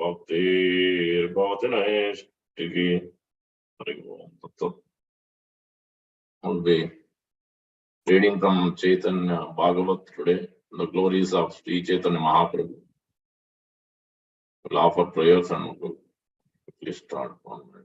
Bhaktir Bhavati Naishtiki. We'll be reading from Chaitanya Bhagavat today, the glories of Sri Chaitanya Mahaprabhu. We'll offer prayers and we'll quickly start 1 minute.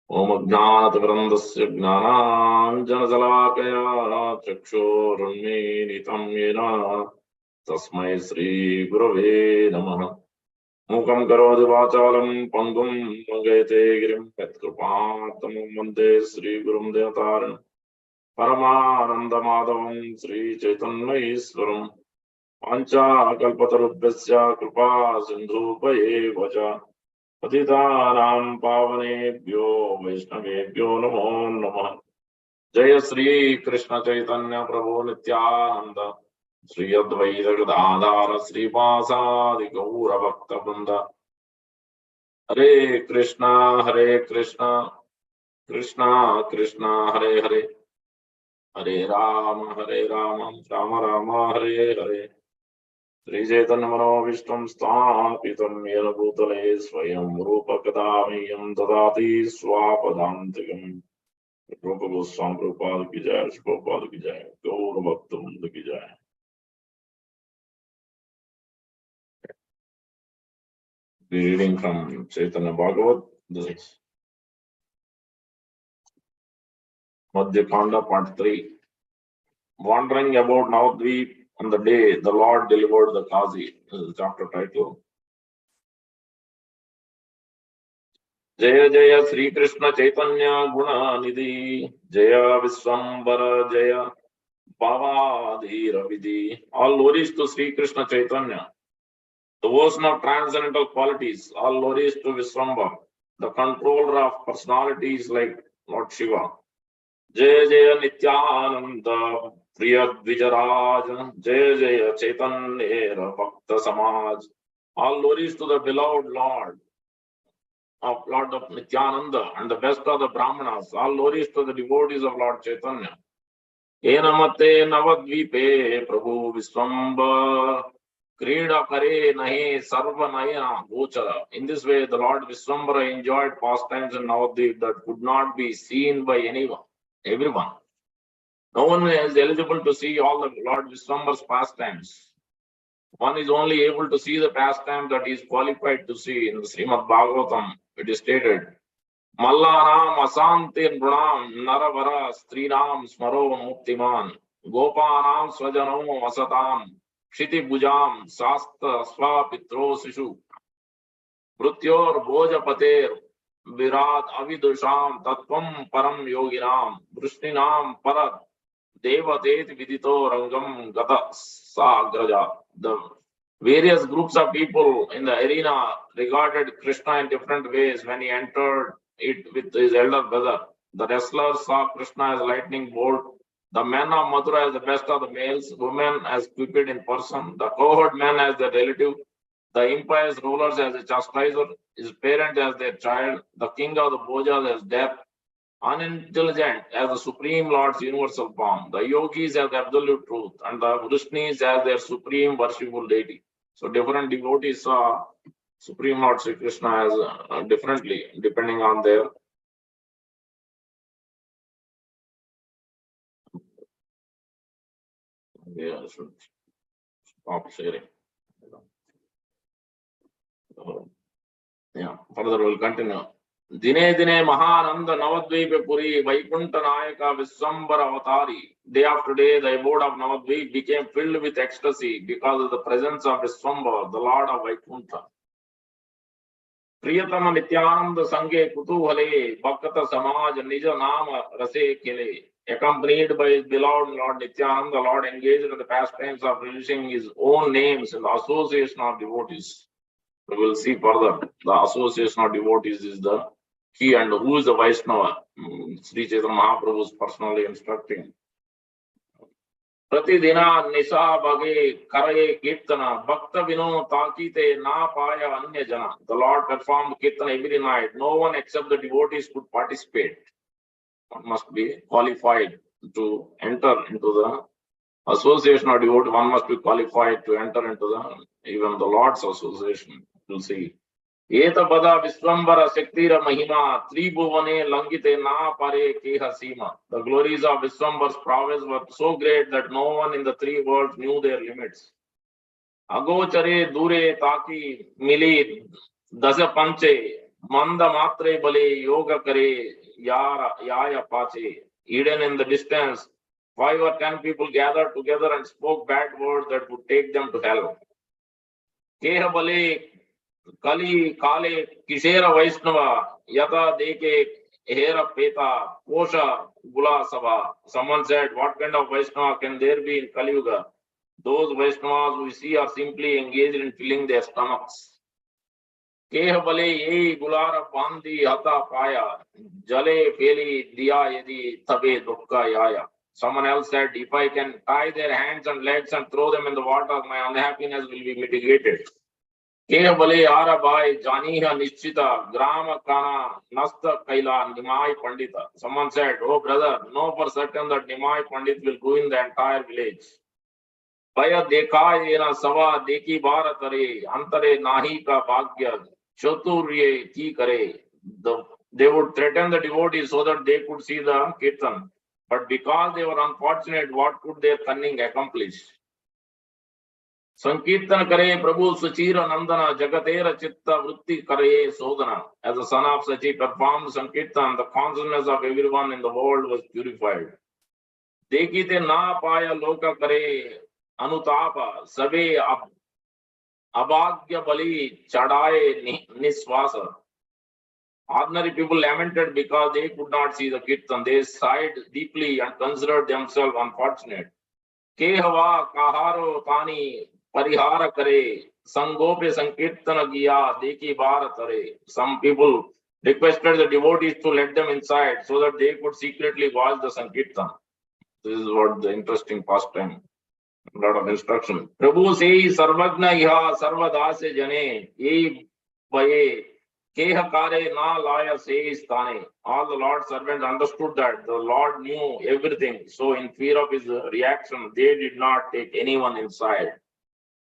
Om Ajnanatirandasya Gnananjanasalakaya Chakshurunmilitam Yena Tasmai Sri Gurave Namaha. Mukam Karoti Vachalam Pangum Mangayate Girim Petkrupatamam Vande Sri Gurum Devataram Paramananda Madhavam Sri Chaitanya Pancha Kalpatarubhyasya Kripa Sindhu Vaja Patitanam Pavanebhyo Vaishnavebhyo Namo Namah. Jaya Sri Krishna Chaitanya Prabhu Nityananda Sri Advaita Gadadhara Sri Vasadi Gaura Bhakta Vrinda. Hare Krishna Krishna Krishna Hare Hare Hare Rama Rama Rama Hare Hare. Sri Chaitanya Manavishtam Sthapitam Yena Bhutale Swayam Rupa Kadamiyam Dadati Swapadantikam. Rupa Goswami Prabhupada ki jai, Prabhupada ki jai, Gaura Bhakta Vrinda ki jai. Be reading from Chaitanya Bhagavat, this Madhya Kanda Part 3. Wandering about Navadvip on the day the Lord delivered the Kazi. This is the chapter title. Jaya Jaya Sri Krishna Chaitanya Guna Nidhi Jaya Viswambara Jaya Bhavadhira Vidhi. All glories to Sri Krishna Chaitanya, the ocean of transcendental qualities. All glories to Viswambara, the controller of personalities like Lord Shiva. Jaya Jaya Nityananda Priya Dvijaraj Jaya Jaya Chaitanya Bhakta Samaj. All glories to the beloved Lord of Nityananda and the best of the Brahmanas. All glories to the devotees of Lord Chaitanya. Enamate Navadvipe Prabhu Viswambara Krida Kare Nahi Sarva Nayana Gochara. In this way, the Lord Viswambara enjoyed pastimes in Navadvip that could not be seen by everyone. No one is eligible to see all the Lord Viswambara's pastimes. One is only able to see the pastime that he is qualified to see. In the Srimad Bhagavatam, it is stated, Mallanam Asantir Brunam Naravara Strinam Smaro Muktiman Gopanam Swajanam Asatam Shiti Bujam Sasta Swa Pitro Sishu Mrutyor Bojapater Virat Avidusham Tatvam Param Yoginam Vrishninam Parat Devatet Vidito Rangam Gata Sagraja. The various groups of people in the arena regarded Krishna in different ways when he entered it with his elder brother. The wrestlers saw Krishna as lightning bolt, the men of Mathura as the best of the males, women as Cupid in person, the cowherd men as their relative, the impious rulers as a chastiser, his parent as their child, the king of the Bhojas as death, unintelligent as the Supreme Lord's universal form, the yogis as the absolute truth, and the Vrishnis as their supreme worshipful deity. So different devotees saw Supreme Lord Sri Krishna as differently, depending on their I should stop sharing. Further we'll continue. Dine Dine Mahananda Navadvipa Puri Vaikunta Nayaka Viswambara Avatari. Day after day, the abode of Navadvip became filled with ecstasy because of the presence of Viswambara, the Lord of Vaikunta. Priyatama Nityananda Sange Kutuhale Bhakata Samaj Nija Nama Rase Kile. Accompanied by his beloved Lord Nityananda, the Lord engaged in the pastimes of releasing his own names in the association of devotees. We will see further. The association of devotees is the he and who is the Vaishnava? Sri Chaitanya Mahaprabhu is personally instructing. Pratidina Nisa Bhage Karaye Kirtana Bhakta Vino Takite Na Paya Anya Jana. The Lord performed Kirtana every night. No one except the devotees could participate. One must be qualified to enter into the association of devotees. One must be qualified to enter into the even the Lord's association. You'll see. Eta Bada Viswambara Shaktira Mahima Tribhuvane Langite Na Pare Keha Sima. The glories of Viswambar's prowess were so great that no one in the three worlds knew their limits. Agochare Dure Taki Mili Dasa Panche Manda Matre Bale Yoga Kare Yaya Pache. Hidden in the distance, 5 or 10 people gathered together and spoke bad words that would take them to hell. Keha Bale Kali Kale Kishera Vaishnava Yata Deke Hera Peta Kosha Gula Sabha. Someone said, what kind of Vaishnava can there be in Kali Yuga? Those Vaishnavas we see are simply engaged in filling their stomachs. Keha Bale Ye Gulara Bandi Hata Paya Jale Feli Diya Yedi Tabe Dukka Yaya. Someone else said, if I can tie their hands and legs and throw them in the water, my unhappiness will be mitigated. Keha Bale Ara Bhai Janiha Nishchita Grama Kana Nasta Kaila Nimai Pandita. Someone said, oh brother, know for certain that Nimai Pandit will ruin the entire village. Baya Dekha Yena Sava Deki Bara Kare Antare Nahi Ka Bhagya Chaturye Ki Kare. They would threaten the devotees so that they could see the Kirtan. But because they were unfortunate, what could their cunning accomplish? Sankirtan Kare Prabhu Sachira Nandana Jagatera Chitta Vritti Kare Sodana. As the son of Sachi performed Sankirtan, the consciousness of everyone in the world was purified. Dekite Na Paya Loka Kare Anutapa Sabe Abhagya Bali Chadaye Niswasa. Ordinary people lamented because they could not see the Kirtan. They sighed deeply and considered themselves unfortunate. Kehava Kaharo Tani Parihara Kare Sangope Sankirtana Giya Deki Bharatare. Some people requested the devotees to let them inside so that they could secretly watch the Sankirtan. This is what the interesting pastime. A lot of instruction. Prabhu say Sarvagna Iha Sarvadase Jane Ye Baye Keha Kare Na Laya says Tane. All the Lord's servants understood that the Lord knew everything. So in fear of his reaction, they did not take anyone inside.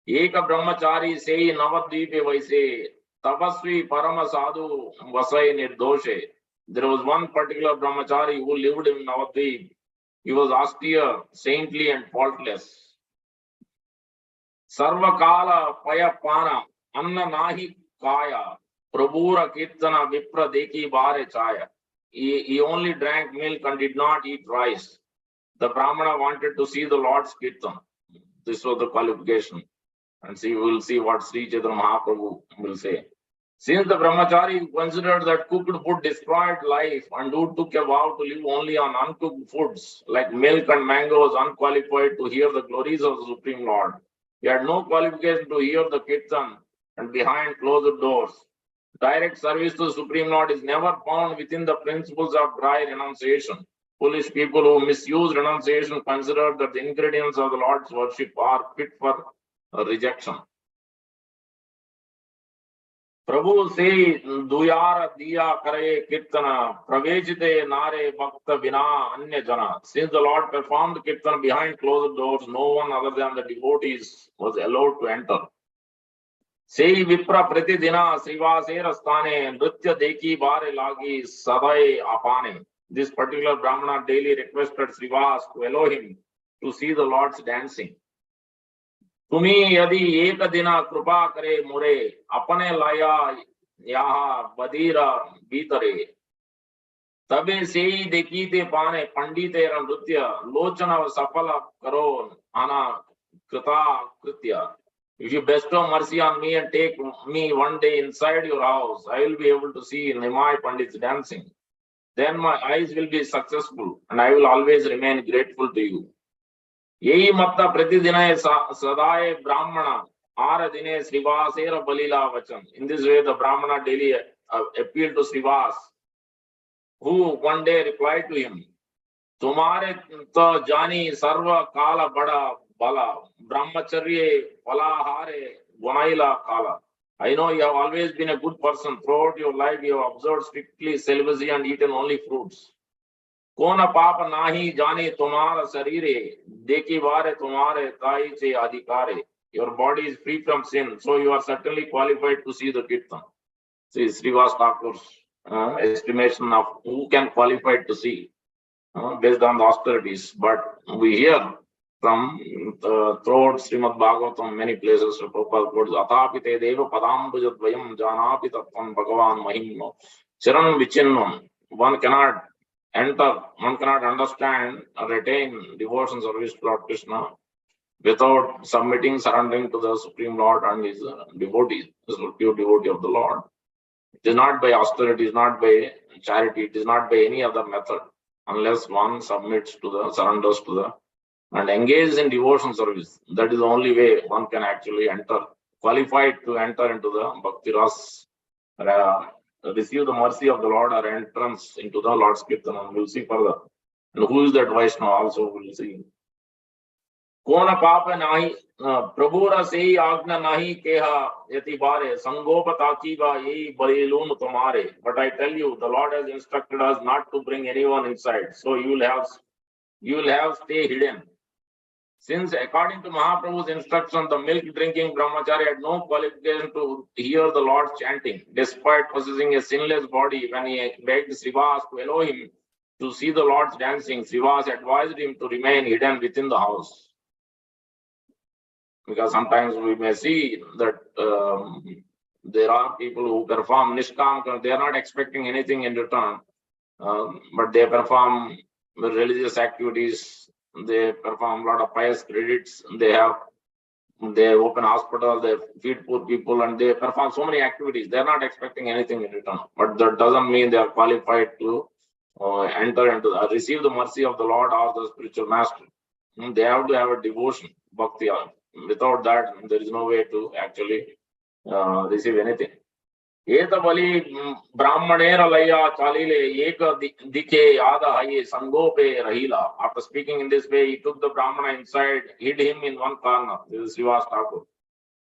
Eka Brahmachari say Navadvipe Vaise Tapasvi Parama Sadhu Vasai Nirdoshe. There was one particular Brahmachari who lived in Navadvip. He was austere, saintly and faultless. Sarvakala Payapana Anna Nahi Kaya Prabhura Kirtana Vipra Deki Bare Chaya. He only drank milk and did not eat rice. The Brahmana wanted to see the Lord's Kirtan. This was the qualification. And see, we will see what Sri Chaitanya Mahaprabhu will say. Since the Brahmachari considered that cooked food destroyed life and who took a vow to live only on uncooked foods like milk and mango, was unqualified to hear the glories of the Supreme Lord. He had no qualification to hear the Kirtan and behind closed doors. Direct service to the Supreme Lord is never found within the principles of dry renunciation. Foolish people who misuse renunciation consider that the ingredients of the Lord's worship are fit for rejection. Prabhu say Duyara Diya Kare Kirtana Pravejite Nare Bhakta Vina Anya Jana. Since the Lord performed Kirtan behind closed doors, no one other than the devotees was allowed to enter. Sei Vipra Pratidina Srivasera Stane Nritya Deki Bare Lagi Sadai Apane. This particular Brahmana daily requested Srivas to allow him to see the Lord's dancing. Tumi yadi ek dina krupa kare mure apane laya yaha badira bitare tabe sei dekite pane pandite nritya lochana safala karo ana krita kritya. If you bestow mercy on me and take me one day inside your house, I will be able to see Nimai Pandit's dancing. Then my eyes will be successful and I will always remain grateful to you. Yehi matta pratidina sadaye brahmana ara dine Srivasera balila vachan. In this way, the Brahmana daily appealed to Srivas who one day replied to him, Tumhare to jani sarva kala bada bala, brahmacharye palahare gunaila kala. I know you have always been a good person. Throughout your life, you have observed strictly celibacy and eaten only fruits. Kona papa nahi jani tumhara sarire, deki vare tumhare tai che adhikare. Your body is free from sin, so you are certainly qualified to see the Kirtan. See Srivas Thakur's estimation of who can qualify to see based on the austerities. But we hear from throughout Srimad Bhagavatam, many places, Prabhupada quotes, Athapite deva padambujadvayam janapi tattvam bhagavan mahimno. Charan vichinnam. One cannot enter, one cannot understand or retain devotion service to Lord Krishna without submitting, surrendering to the Supreme Lord and his devotees, his pure devotee of the Lord. It is not by austerity, it is not by charity, it is not by any other method, unless one submits to the, surrenders to the, and engages in devotion service. That is the only way one can actually enter, qualified to enter into the Bhakti Ras, receive the mercy of the Lord or entrance into the Lord's Kirtan. We'll see further. And who is that Vaishnava also we'll see. Kona papa nahi prabhura sei agna nahi keha yati bare sangopatakiva ei barilun tumare. But I tell you, the Lord has instructed us not to bring anyone inside. So you will have stay hidden. Since according to Mahaprabhu's instruction, the milk drinking brahmachari had no qualification to hear the Lord's chanting, despite possessing a sinless body. When he begged Srivas to allow him to see the Lord's dancing, Srivas advised him to remain hidden within the house. Because sometimes we may see that there are people who perform nishkam, they are not expecting anything in return, but they perform religious activities, they perform a lot of pious credits, they open hospitals, they feed poor people, and they perform so many activities. They are not expecting anything in return, but that doesn't mean they are qualified to enter into receive the mercy of the Lord or the spiritual master. They have to have a devotion, bhakti. Without that, there is no way to actually receive anything. Etabali brahmanera laya chalile eka dikhe yada haye sangope rahila. After speaking in this way, he took the Brahmana inside, hid him in one corner. This is Srivas Thakur.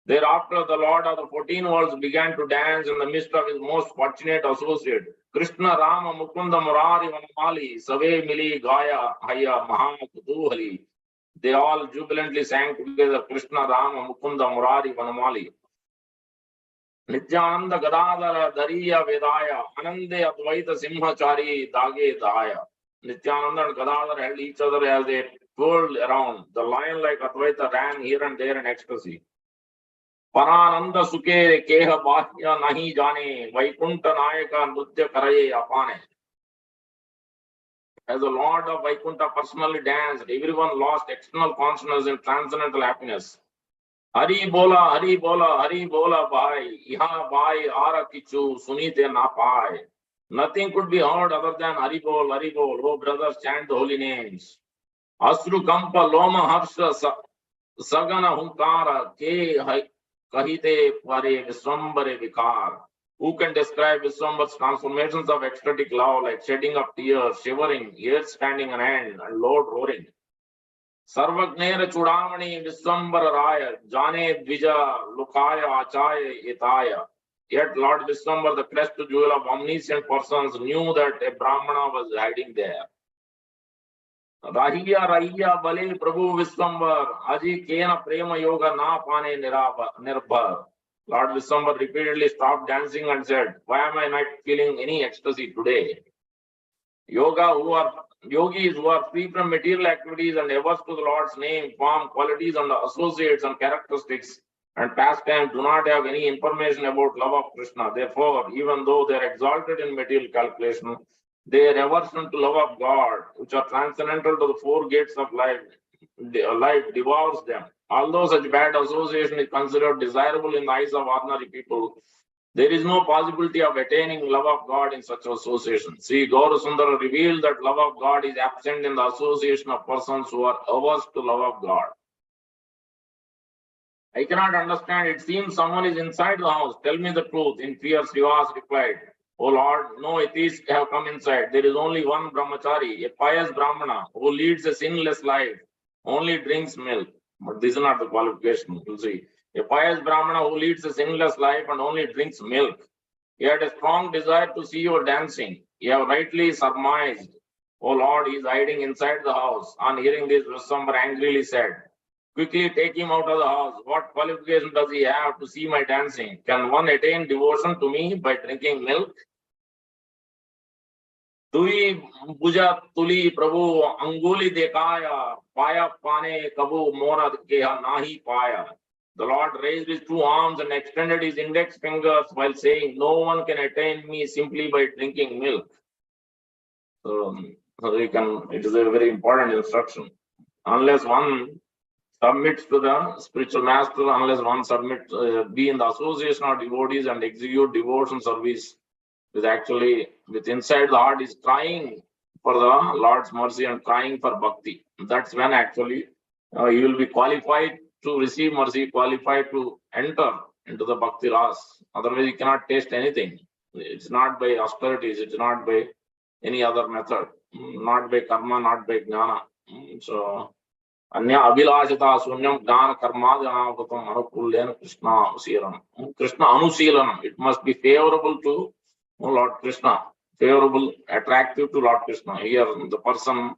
Thereafter, the Lord of the 14 worlds began to dance in the midst of his most fortunate associate. Krishna Rama Mukunda Murari Vanamali Save Mili Gaya Haya Mahakutuhali. They all jubilantly sang together Krishna Rama Mukunda Murari Vanamali. Nityananda Gadadara Dariya Vedaya Anande Advaita Simhachari Dage Daya. Nityananda and Gadadhar held each other as they twirled around. The lion like Advaita ran here and there in ecstasy. Parananda Suke Keha Bahya Nahi Jane Vaikunta Nayaka Nutya Karaye Apane. As the Lord of Vaikunta personally danced, everyone lost external consciousness in transcendental happiness. Hari bola, bhai, iha bhai, ara kichu, sunite na pai. Nothing could be heard other than Hari bol, oh brothers, chant the holy names. Asru kampa loma harsha sagana hunkara, ke kahite pare viswambare vikar. Who can describe Viswambar's transformations of ecstatic love, like shedding of tears, shivering, ears standing on end, and loud roaring? Sarvagnera Chudamani Viswambara Raya, Jane Dvija, Lukaya Achaya Itaya. Yet Lord Viswambar, the crest jewel of omniscient persons, knew that a Brahmana was hiding there. Rahiya Rahiya Bale Prabhu Viswambar, Aji Kena Prema Yoga Na Pane Nirbhar. Lord Viswambar repeatedly stopped dancing and said, why am I not feeling any ecstasy today? Yogis who are free from material activities and averse to the Lord's name, form, qualities and associates and characteristics and pastimes do not have any information about love of Krishna. Therefore, even though they are exalted in material calculation, their aversion to love of God, which are transcendental to the four gates of life devours them. Although such bad association is considered desirable in the eyes of ordinary people, there is no possibility of attaining love of God in such association. See, Gaurasundara revealed that love of God is absent in the association of persons who are averse to love of God. I cannot understand. It seems someone is inside the house. Tell me the truth. In fear, Srivas replied, Oh Lord, no atheists have come inside. There is only one brahmachari, a pious brahmana who leads a sinless life, only drinks milk. But this is not the qualification. You see, a pious brahmana who leads a sinless life and only drinks milk. He had a strong desire to see you dancing. You have rightly surmised. Oh Lord, he is hiding inside the house. On hearing this, Vishwambar angrily said, quickly take him out of the house. What qualification does he have to see my dancing? Can one attain devotion to me by drinking milk? Tui buja tuli prabhu anguli dekaya, paya pane kabu mora keha nahi paya. The Lord raised his two arms and extended his index fingers while saying, no one can attain me simply by drinking milk. So it is a very important instruction. Unless one submits to the spiritual master, unless one submits, be in the association of devotees and execute devotion service, with actually, with inside the heart is crying for the Lord's mercy and crying for bhakti. That's when actually you will be qualified to receive mercy, qualified to enter into the bhakti ras. Otherwise, you cannot taste anything. It's not by austerities, it's not by any other method, not by karma, not by jnana. So, Anya Abhilashita Sunyam Jnana Karma Janavatam Anukulyan Krishna Anusilanam. Krishna Anusilanam. It must be favorable to Lord Krishna, favorable, attractive to Lord Krishna. Here, the person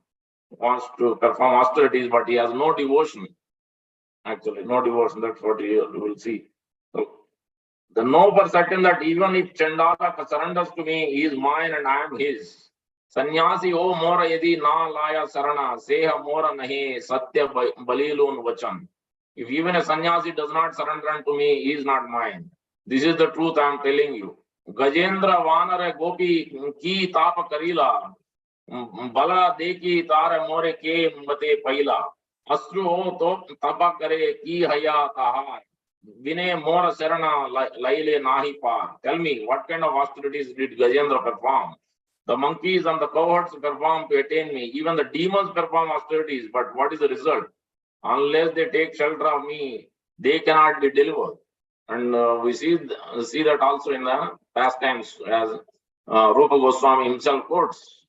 wants to perform austerities, but he has no devotion. Actually, no devotion. That's what you will see. So, the know for certain that even if Chandala surrenders to me, he is mine and I am his. Sannyasi o mora yadi na laya sarana, seha mora nahe satya balilun vachan. If even a sannyasi does not surrender unto me, he is not mine. This is the truth I am telling you. Gajendra vanara gopi ki tapa karila, bala deki tara more ke mate paila. Astru ho to tapa kare ki haya tahar. Vine mora sarana laile nahi par. Tell me, what kind of austerities did Gajendra perform? The monkeys and the cohorts perform to attain me. Even the demons perform austerities. But what is the result? Unless they take shelter of me, they cannot be delivered. And we see that also in the past times, as Rupa Goswami himself quotes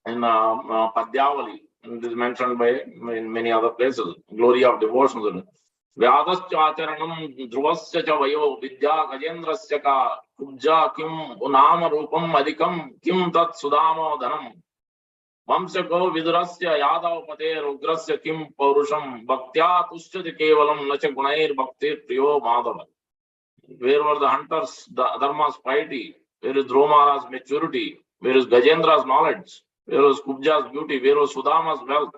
in Padyavali. It is mentioned by in many other places. Glory of devotion. Vyadaschacharanam dhruvasya cha vayo vidya gajendrasya ka kubja kim unama rupam adhikam kim tat sudama dhanam vamsako vidurasya yadav pate rugrasya kim paurusham bhaktya tushchati kevalam nacha gunair bhaktir priyo madhava. Where were the hunters, the Dharma's piety? Where is Dhromara's maturity? Where is Gajendra's knowledge? Where was Kubja's beauty? Where was Sudama's wealth?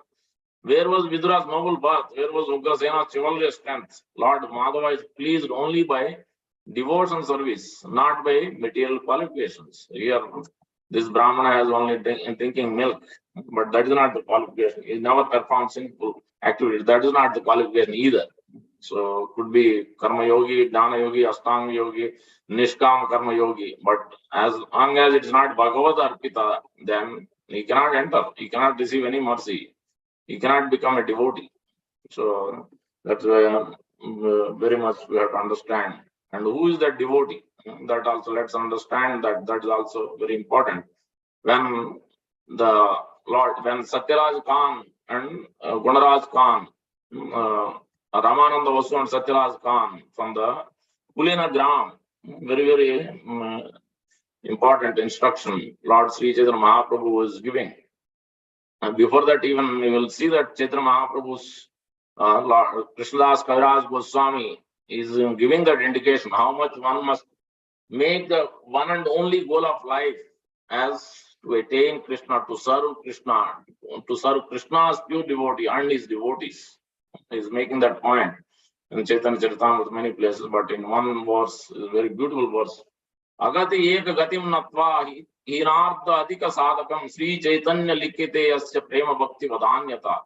Where was Vidura's noble birth? Where was Ugrasena's chivalrous strength? Lord Madhava is pleased only by devotion service, not by material qualifications. Here, this Brahmana has only drinking milk, but that is not the qualification. He never performed sinful activities. That is not the qualification either. So, could be Karma Yogi, Dana Yogi, Astanga Yogi, Nishkam Karma Yogi. But as long as it is not Bhagavat Arpita, then he cannot enter. He cannot receive any mercy. He cannot become a devotee. So that's why very much we have to understand. And who is that devotee? That also let's understand that is also very important. When the Lord, when Satyaraj Khan and Gunaraj Khan, Ramananda Vasu and Satyaraj Khan from the Kulina Gram, very important instruction Lord Sri Chaitanya Mahaprabhu was giving. And before that, even we will see that Chaitanya Mahaprabhu's Krishnadas Kaviraj Goswami is giving that indication how much one must make the one and only goal of life as to attain Krishna, to serve Krishna's pure devotee and his devotees. He is making that point in Chaitanya Charitamrita many places, but in one verse, a very beautiful verse. Agati ek gatim natva hinartha adhika sadhakam Sri Chaitanya likite yasya prema bhakti vadanyata.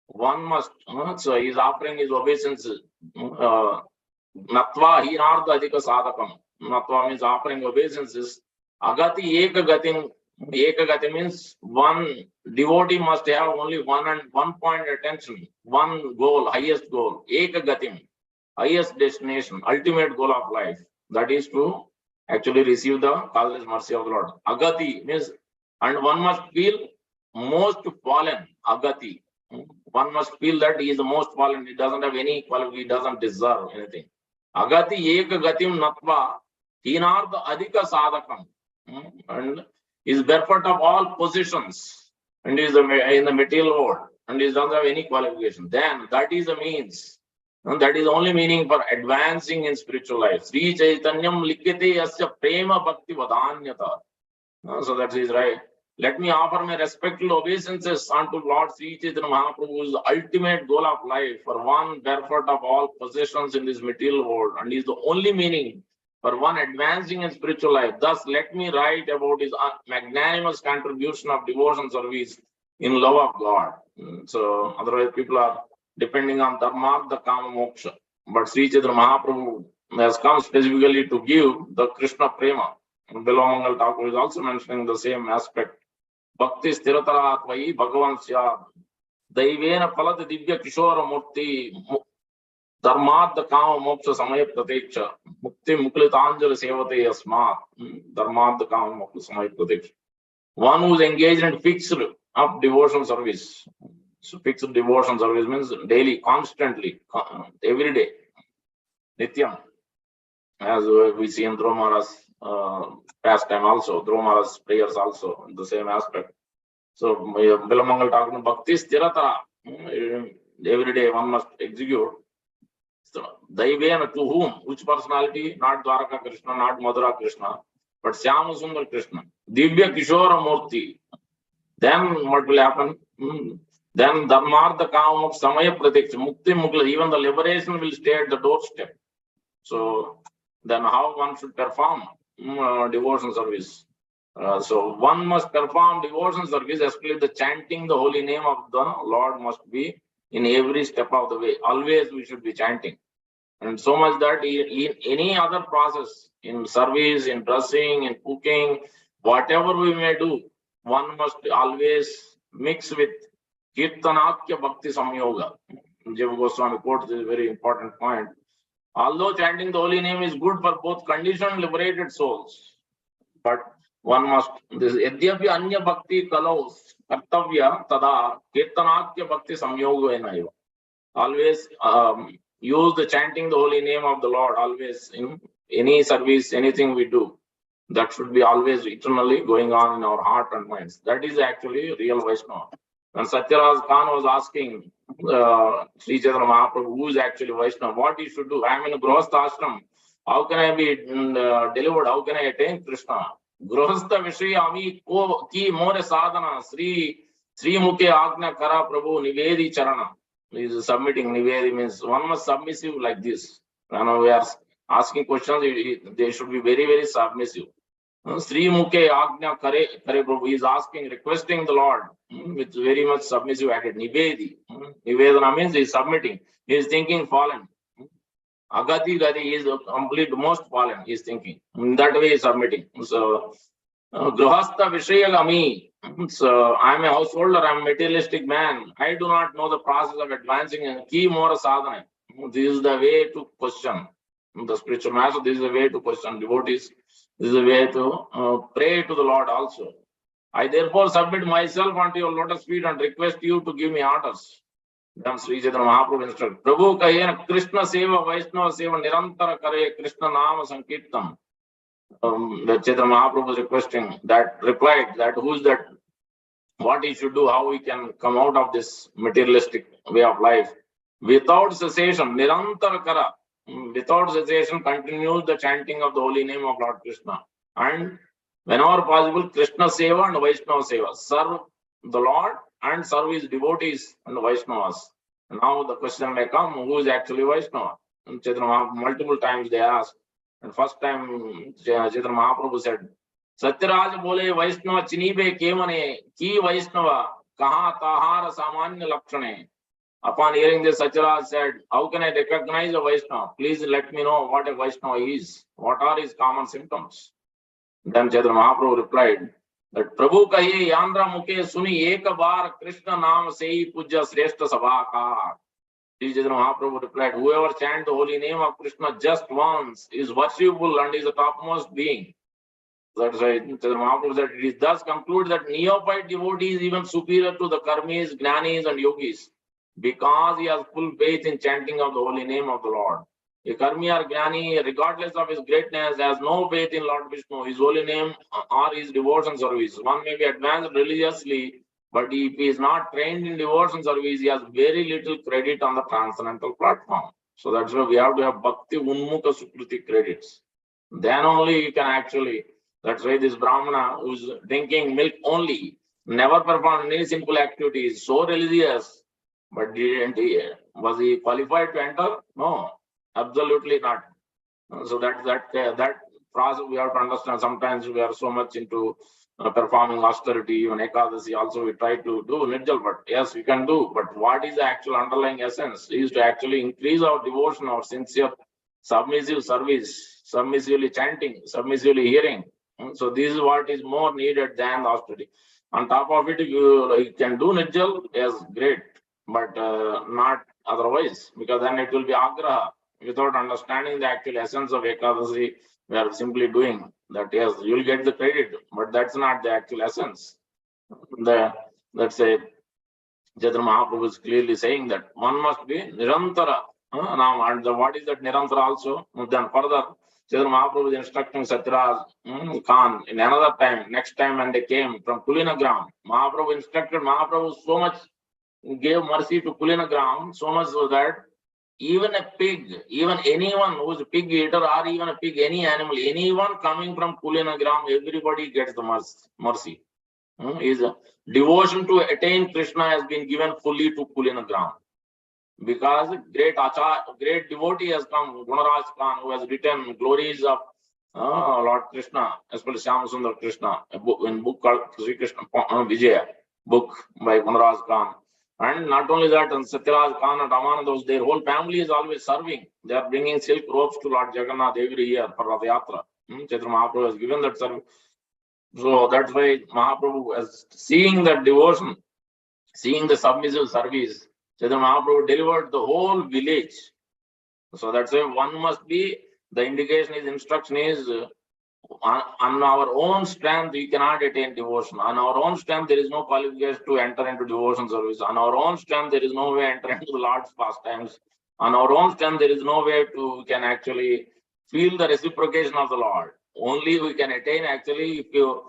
One must, so he is offering his obeisance. Natva hinartha adhika sadhakam. Natva means offering obeisances. Agati ek gatim. Ekagati means one devotee must have only one point attention, one goal, highest goal. Ekagatim, highest destination, ultimate goal of life. That is to actually receive the causeless mercy of the Lord. Agati means, and one must feel most fallen. Agati. One must feel that he is the most fallen. He doesn't have any quality. He doesn't deserve anything. Agati eka gatim natva hinartha adhika sadhakam. And is barefoot of all positions and is in the material world and he doesn't have any qualification. Then that is the means. And that is the only meaning for advancing in spiritual life. Sri Chaitanyam likhite yasya prema bhakti vadanyata. So that is right. Let me offer my respectful obeisances unto Lord Sri Chaitanya Mahaprabhu, who is the ultimate goal of life, for one barefoot of all possessions in this material world, and is the only meaning for one advancing in spiritual life. Thus, let me write about his magnanimous contribution of devotion service in love of God. So, otherwise, people are depending on dharma, the kama, moksha. But Sri Chaitanya Mahaprabhu has come specifically to give the Krishna prema. Bhagavat Thakur is also mentioning the same aspect. Bhakti stiratara tvai bhagavan syad daivena phalat divya kishora murti dharmadha kama moksha samaya prateksha mukti muklitanjali sevate yasmat dharmadha kama moksha samaya prateksha. One who is engaged in fixed of devotion service. So fixed devotion service means daily, constantly, every day, nityam. As we see in Dhruva Maharaj's pastime also, Dhruva Maharaj's prayers also, in the same aspect. So, Bilamangal talking bhakti stiratara, every day one must execute. So, Daivena, to whom? Which personality? Not Dwaraka Krishna, not Madhura Krishna, but Syama Sundar Krishna. Divya Kishora Murti. Then what will happen? Then Dharmartha Kama Samaya Pratiksha, Mukti Mukla, even the liberation will stay at the doorstep. So, then how one should perform devotion service? So one must perform devotion service, especially the chanting the holy name of the Lord must be in every step of the way. Always we should be chanting. And so much that in any other process, in service, in dressing, in cooking, whatever we may do, one must always mix with Kirtanakya Bhakti Samyoga. Jiva Goswami quotes this very important point. Although chanting the holy name is good for both conditioned and liberated souls, but one must, this Yadyapi Anya Bhakti Kalaus Kartavya Tada Kirtanakya Bhakti Samyoga. Always use the chanting the holy name of the Lord, always in any service, anything we do. That should be always eternally going on in our heart and minds. That is actually real Vaishnava. When Satyaraj Khan was asking Sri Chaitanya Mahaprabhu, who is actually Vaishnava, what he should do? I am in a Grihastha ashram. How can I be delivered? How can I attain Krishna? Grihastha Vishayami ki more sadhana Sri Mukhe Agna Kara Prabhu Nivedi Charana. He is submitting. Nivedi means one must submissive like this. When we are asking questions, they should be very, very submissive. Sri Mukhe Agna Kare Prabhu, he is asking, requesting the Lord with very much submissive attitude. Nivedi. Nivedana means he is submitting. He is thinking fallen. Agati Gati is complete most fallen, he is thinking. In that way he is submitting. So, Grihastha Vishayagami. So, I am a householder, I am a materialistic man. I do not know the process of advancing in Ki Mora Sadhana. This is the way to question. The spiritual master, this is the way to question devotees. This is a way to pray to the Lord also. I therefore submit myself unto your lotus feet and request you to give me orders. Then Sri Chaitanya Mahaprabhu instructed, Prabhu kahena Krishna seva Vaishnava seva nirantara kare Krishna nama sankirtan. Chaitanya Mahaprabhu was requesting that, replied that who is that, what he should do, how he can come out of this materialistic way of life. Without cessation, nirantara kara. Without cessation, continues the chanting of the holy name of Lord Krishna. And whenever possible, Krishna Seva and Vaishnava Seva. Serve the Lord and serve his devotees and Vaishnavas. Now the question may come, who is actually Vaishnava? And Chaitanya Mahaprabhu, multiple times they asked. And first time Chaitanya Mahaprabhu said, Satyaraj bole Vaishnava chinibe kemane ki Vaishnava kaha tahara samanya lakshane. Upon hearing this, Satyaraj said, how can I recognize a Vaishnava? Please let me know what a Vaishnava is. What are his common symptoms? Then Chaitanya Mahaprabhu replied that Prabhu kahiye yandra mukhe suni eka bar Krishna naam sei puja sreshta sabha ka. Sri Chaitanya Mahaprabhu replied, whoever chants the holy name of Krishna just once is worshipable and is the topmost being. That's why Chaitanya Mahaprabhu said, it is thus concluded that neophyte devotee is even superior to the karmis, jnanis and yogis because he has full faith in chanting of the holy name of the Lord. A karmi or jnani, regardless of his greatness, has no faith in Lord Vishnu, his holy name or his devotion service. One may be advanced religiously, but if he is not trained in devotion service, he has very little credit on the transcendental platform. So that's why we have to have Bhakti Unmukha Sukriti credits. Then only you can actually, that's why this Brahmana who's drinking milk only, never performed any simple activities, so religious, but was he qualified to enter? No, absolutely not. So that process we have to understand. Sometimes we are so much into performing austerity, even Ekadasi also we try to do Nirjal, but yes, we can do. But what is the actual underlying essence is to actually increase our devotion, our sincere submissive service, submissively chanting, submissively hearing. So this is what is more needed than the austerity. On top of it, you can do Nirjal, yes, great, but not otherwise, because then it will be Agraha. Without understanding the actual essence of Ekadasi, we are simply doing that. Yes, you will get the credit, but that's not the actual essence. Let's say, Chaitanya Mahaprabhu is clearly saying that one must be Nirantara. Now, and what is that Nirantara also? Then further, Chaitanya Mahaprabhu is instructing Satyaraj Khan in another time, next time when they came from Kulinagram. Mahaprabhu instructed, Mahaprabhu so much gave mercy to Kulinagram, so much so that even a pig, even anyone who is a pig eater or even a pig, any animal, anyone coming from Kulinagram, everybody gets the mercy. His devotion to attain Krishna has been given fully to Kulinagram. Because great devotee has come, Gunaraj Khan, who has written glories of Lord Krishna, especially Shyamasundar Krishna, in book called Sri Krishna Vijaya, book by Gunaraj Khan. And not only that, and Satyaraj Khan and Namananda, their whole family is always serving. They are bringing silk robes to Lord Jagannath every year for Rath Yatra. Chaitanya Mahaprabhu has given that service. So that's why Mahaprabhu, as seeing that devotion, seeing the submissive service, Chaitanya Mahaprabhu delivered the whole village. So that's why one must be, the indication is, instruction is, on our own strength, we cannot attain devotion. On our own strength, there is no qualification to enter into devotion service. On our own strength, there is no way to enter into the Lord's pastimes. On our own strength, there is no way to can actually feel the reciprocation of the Lord. Only we can attain actually if you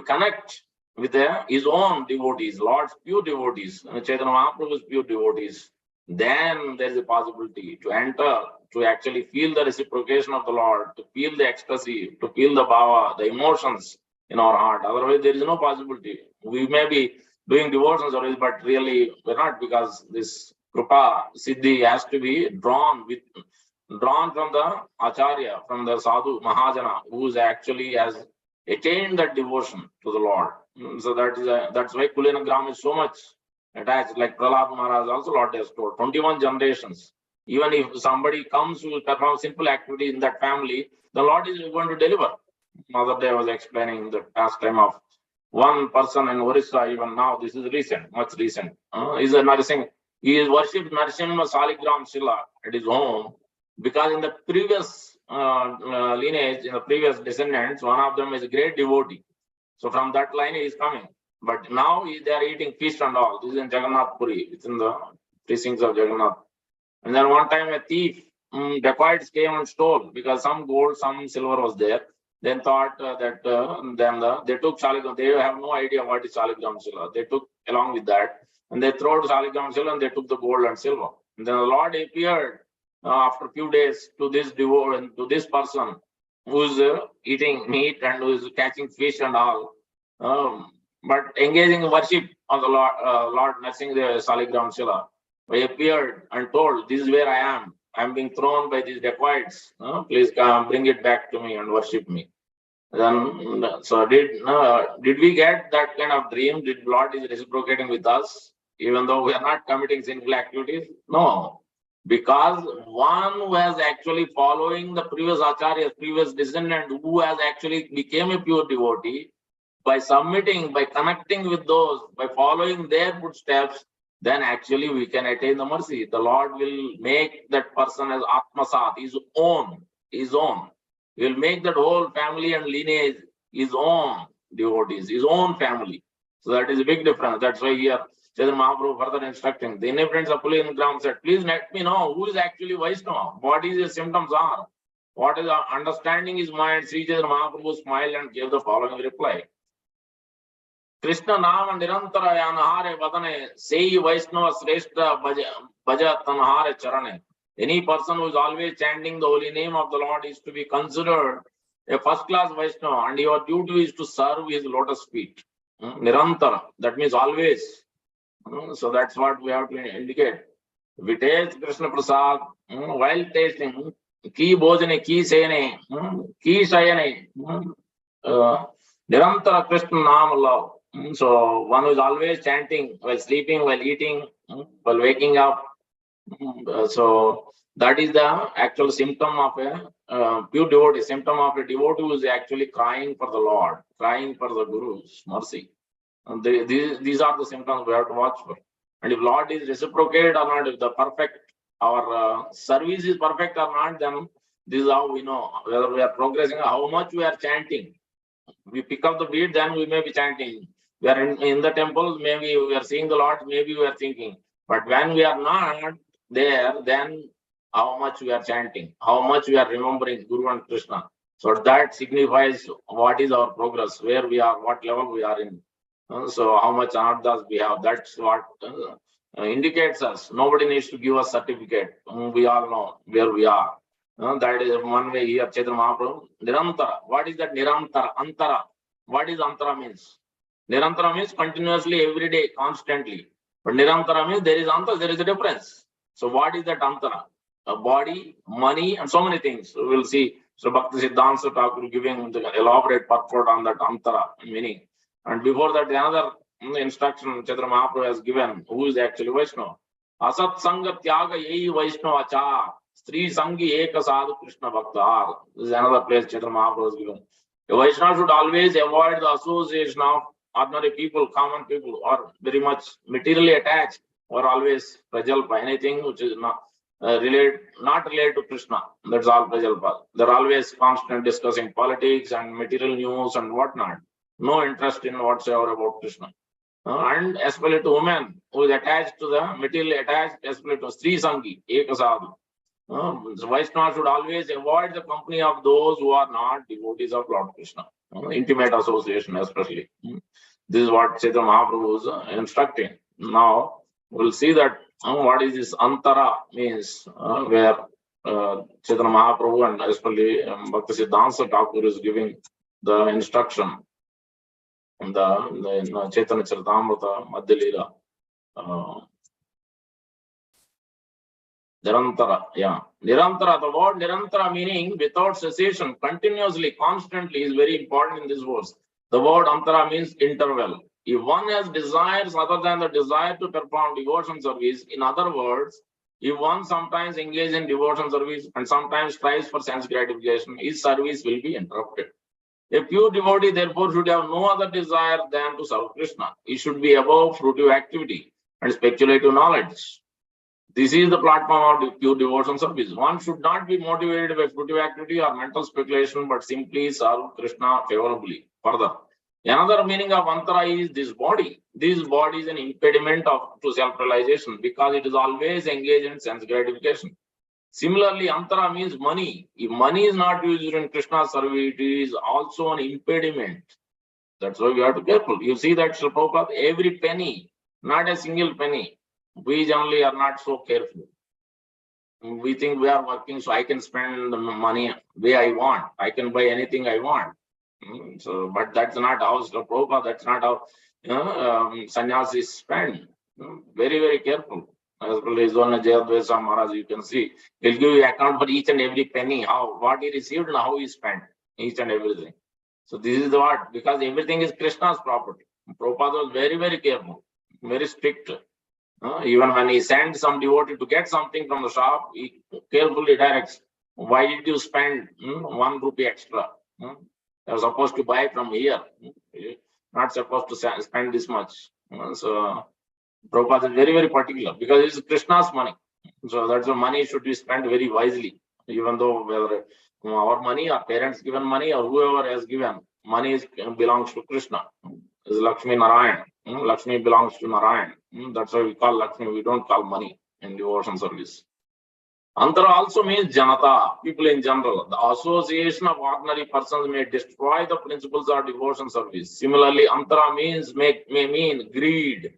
connect with his own devotees, Lord's pure devotees, Chaitanya Mahaprabhu's pure devotees. Then there is a possibility to enter, to actually feel the reciprocation of the Lord, to feel the ecstasy, to feel the bhava, the emotions in our heart. Otherwise, there is no possibility. We may be doing devotion service, but really we're not, because this Krupa Siddhi has to be drawn from the Acharya, from the Sadhu Mahajana, who actually has attained that devotion to the Lord. So that's why Kulinagram is so much attached. Like Prahlad Maharaj also, Lord has told, 21 generations. Even if somebody comes to perform simple activity in that family, the Lord is going to deliver. Mother Day was explaining the pastime of one person in Orissa, even now, this is recent, much recent. He is worshipped Narasimha Saligram Shila at his home, because in the previous lineage, in the previous descendants, one of them is a great devotee. So from that line he is coming. But now they are eating fish and all. This is in Jagannath Puri. It's in the precincts of Jagannath. And then one time a thief, dacoits came and stole, because some gold, some silver was there. Then thought they took Shaligram. They have no idea what is Shaligram Shila. They took along with that. And they threw Shaligram Shila and they took the gold and silver. And then the Lord appeared after a few days to this person who is eating meat and who is catching fish and all, but engaging in worship of the Lord nursing the Saligram Shila. He appeared and told, this is where I am. I am being thrown by these dacoits. Please come, bring it back to me and worship me. Then, so did we get that kind of dream? Did Lord is reciprocating with us, even though we are not committing sinful activities? No. Because one who has actually following the previous Acharya, previous descendant, who has actually became a pure devotee, by submitting, by connecting with those, by following their footsteps, then actually we can attain the mercy. The Lord will make that person as Atmasat, his own. He will make that whole family and lineage his own devotees, his own family. So that is a big difference. That's why here Chaitanya Mahaprabhu further instructing. The inhabitants of Puligram said, please let me know who is actually Vaishnava, what his symptoms are, what is the understanding his mind. Sri Chaitanya Mahaprabhu smiled and gave the following reply. Krishna Nama Nirantara Yanahare Vadane Sei Vaishnava Sreshta Bhaja Tanhare Charane. Any person who is always chanting the holy name of the Lord is to be considered a first-class Vaishnava, and your duty is to serve his lotus feet. Nirantara, that means always. So that's what we have to indicate. We taste Krishna Prasad while tasting. Ki bhojane, ki sene, ki sayane. Nirantara Krishna Nama love. So one who is always chanting while sleeping, while eating, while waking up. So that is the actual symptom of a pure devotee. Symptom of a devotee who is actually crying for the Lord, crying for the Guru's mercy. And these are the symptoms we have to watch for. And if Lord is reciprocated or not, if the perfect, our service is perfect or not, then this is how we know whether we are progressing, how much we are chanting. We pick up the beat, then we may be chanting. We are in the temples, maybe we are seeing the Lord, maybe we are thinking. But when we are not there, then how much we are chanting, how much we are remembering Guru and Krishna. So that signifies what is our progress, where we are, what level we are in. So how much anarthas we have, that's what indicates us. Nobody needs to give us certificate. We all know where we are. That is one way here, Chaitanya Mahaprabhu. Nirantara. What is that Nirantara? Antara. What is Antara means? Nirantara means continuously, every day, constantly. But Nirantara means there is Antara, there is a difference. So what is that Antara? A body, money, and so many things. So we'll see. So Bhakti Siddhanta Thakur giving the elaborate purport on that Antara meaning. And before that, another instruction Chaitanya Mahaprabhu has given, who is actually Vaishnava. Asat Sangha Tyaga Yei Vaishnava Cha. Sri Sangi Eka Sadhu Krishna Bhaktar. This is another place Chaitanya Mahaprabhu has given. A Vaishnava should always avoid the association of ordinary people, common people, or very much materially attached, or always prajalpa, anything which is not related to Krishna. That's all prajalpa. They're always constant discussing politics and material news and whatnot. No interest in whatsoever about Krishna. And especially to women who is attached to the materially attached, especially to Sri Sangi Eka Sadhu. So Vaishnava should always avoid the company of those who are not devotees of Lord Krishna. Intimate association especially. This is what Chaitanya Mahaprabhu is instructing. Now we'll see that what is this Antara means, where Chaitanya Mahaprabhu and especially Bhakti Siddhanta Thakur is giving the instruction in the Chaitanya Charitamrita Madhya Leela. Nirantara, yeah. Nirantara, the word Nirantara meaning without cessation, continuously, constantly is very important in this verse. The word Antara means interval. If one has desires other than the desire to perform devotion service, in other words, if one sometimes engages in devotion service and sometimes strives for sense gratification, his service will be interrupted. A pure devotee, therefore, should have no other desire than to serve Krishna. He should be above fruitive activity and speculative knowledge. This is the platform of pure devotion service. One should not be motivated by fruitive activity or mental speculation, but simply serve Krishna favorably. Further, another meaning of Antara is this body. This body is an impediment to self-realization because it is always engaged in sense gratification. Similarly, Antara means money. If money is not used in Krishna's service, it is also an impediment. That's why we have to be careful. You see that, Srila Prabhupada, every penny, not a single penny. We generally are not so careful. We think we are working, so I can spend the money the way I want. I can buy anything I want. So, but that's not how Srila Prabhupada, that's not how sannyasis spend. Very, very careful. As well as on Jayadvesa Maharaj, you can see, he'll give you account for each and every penny, what he received and how he spent each and everything. So this is the what, because everything is Krishna's property. Prabhupada was very, very careful, very strict. Even when he sends some devotee to get something from the shop, he carefully directs, why did you spend 1 rupee extra? You're supposed to buy from here. You're not supposed to spend this much. So Prabhupada is very, very particular because it's Krishna's money. So that's why money should be spent very wisely. Even though whether our money, our parents given money, or whoever has given, money belongs to Krishna. It's Lakshmi Narayan. Lakshmi belongs to Narayan. That's why we call Lakshmi. We don't call money in devotion service. Antara also means Janata, people in general. The association of ordinary persons may destroy the principles of devotion service. Similarly, Antara may mean greed.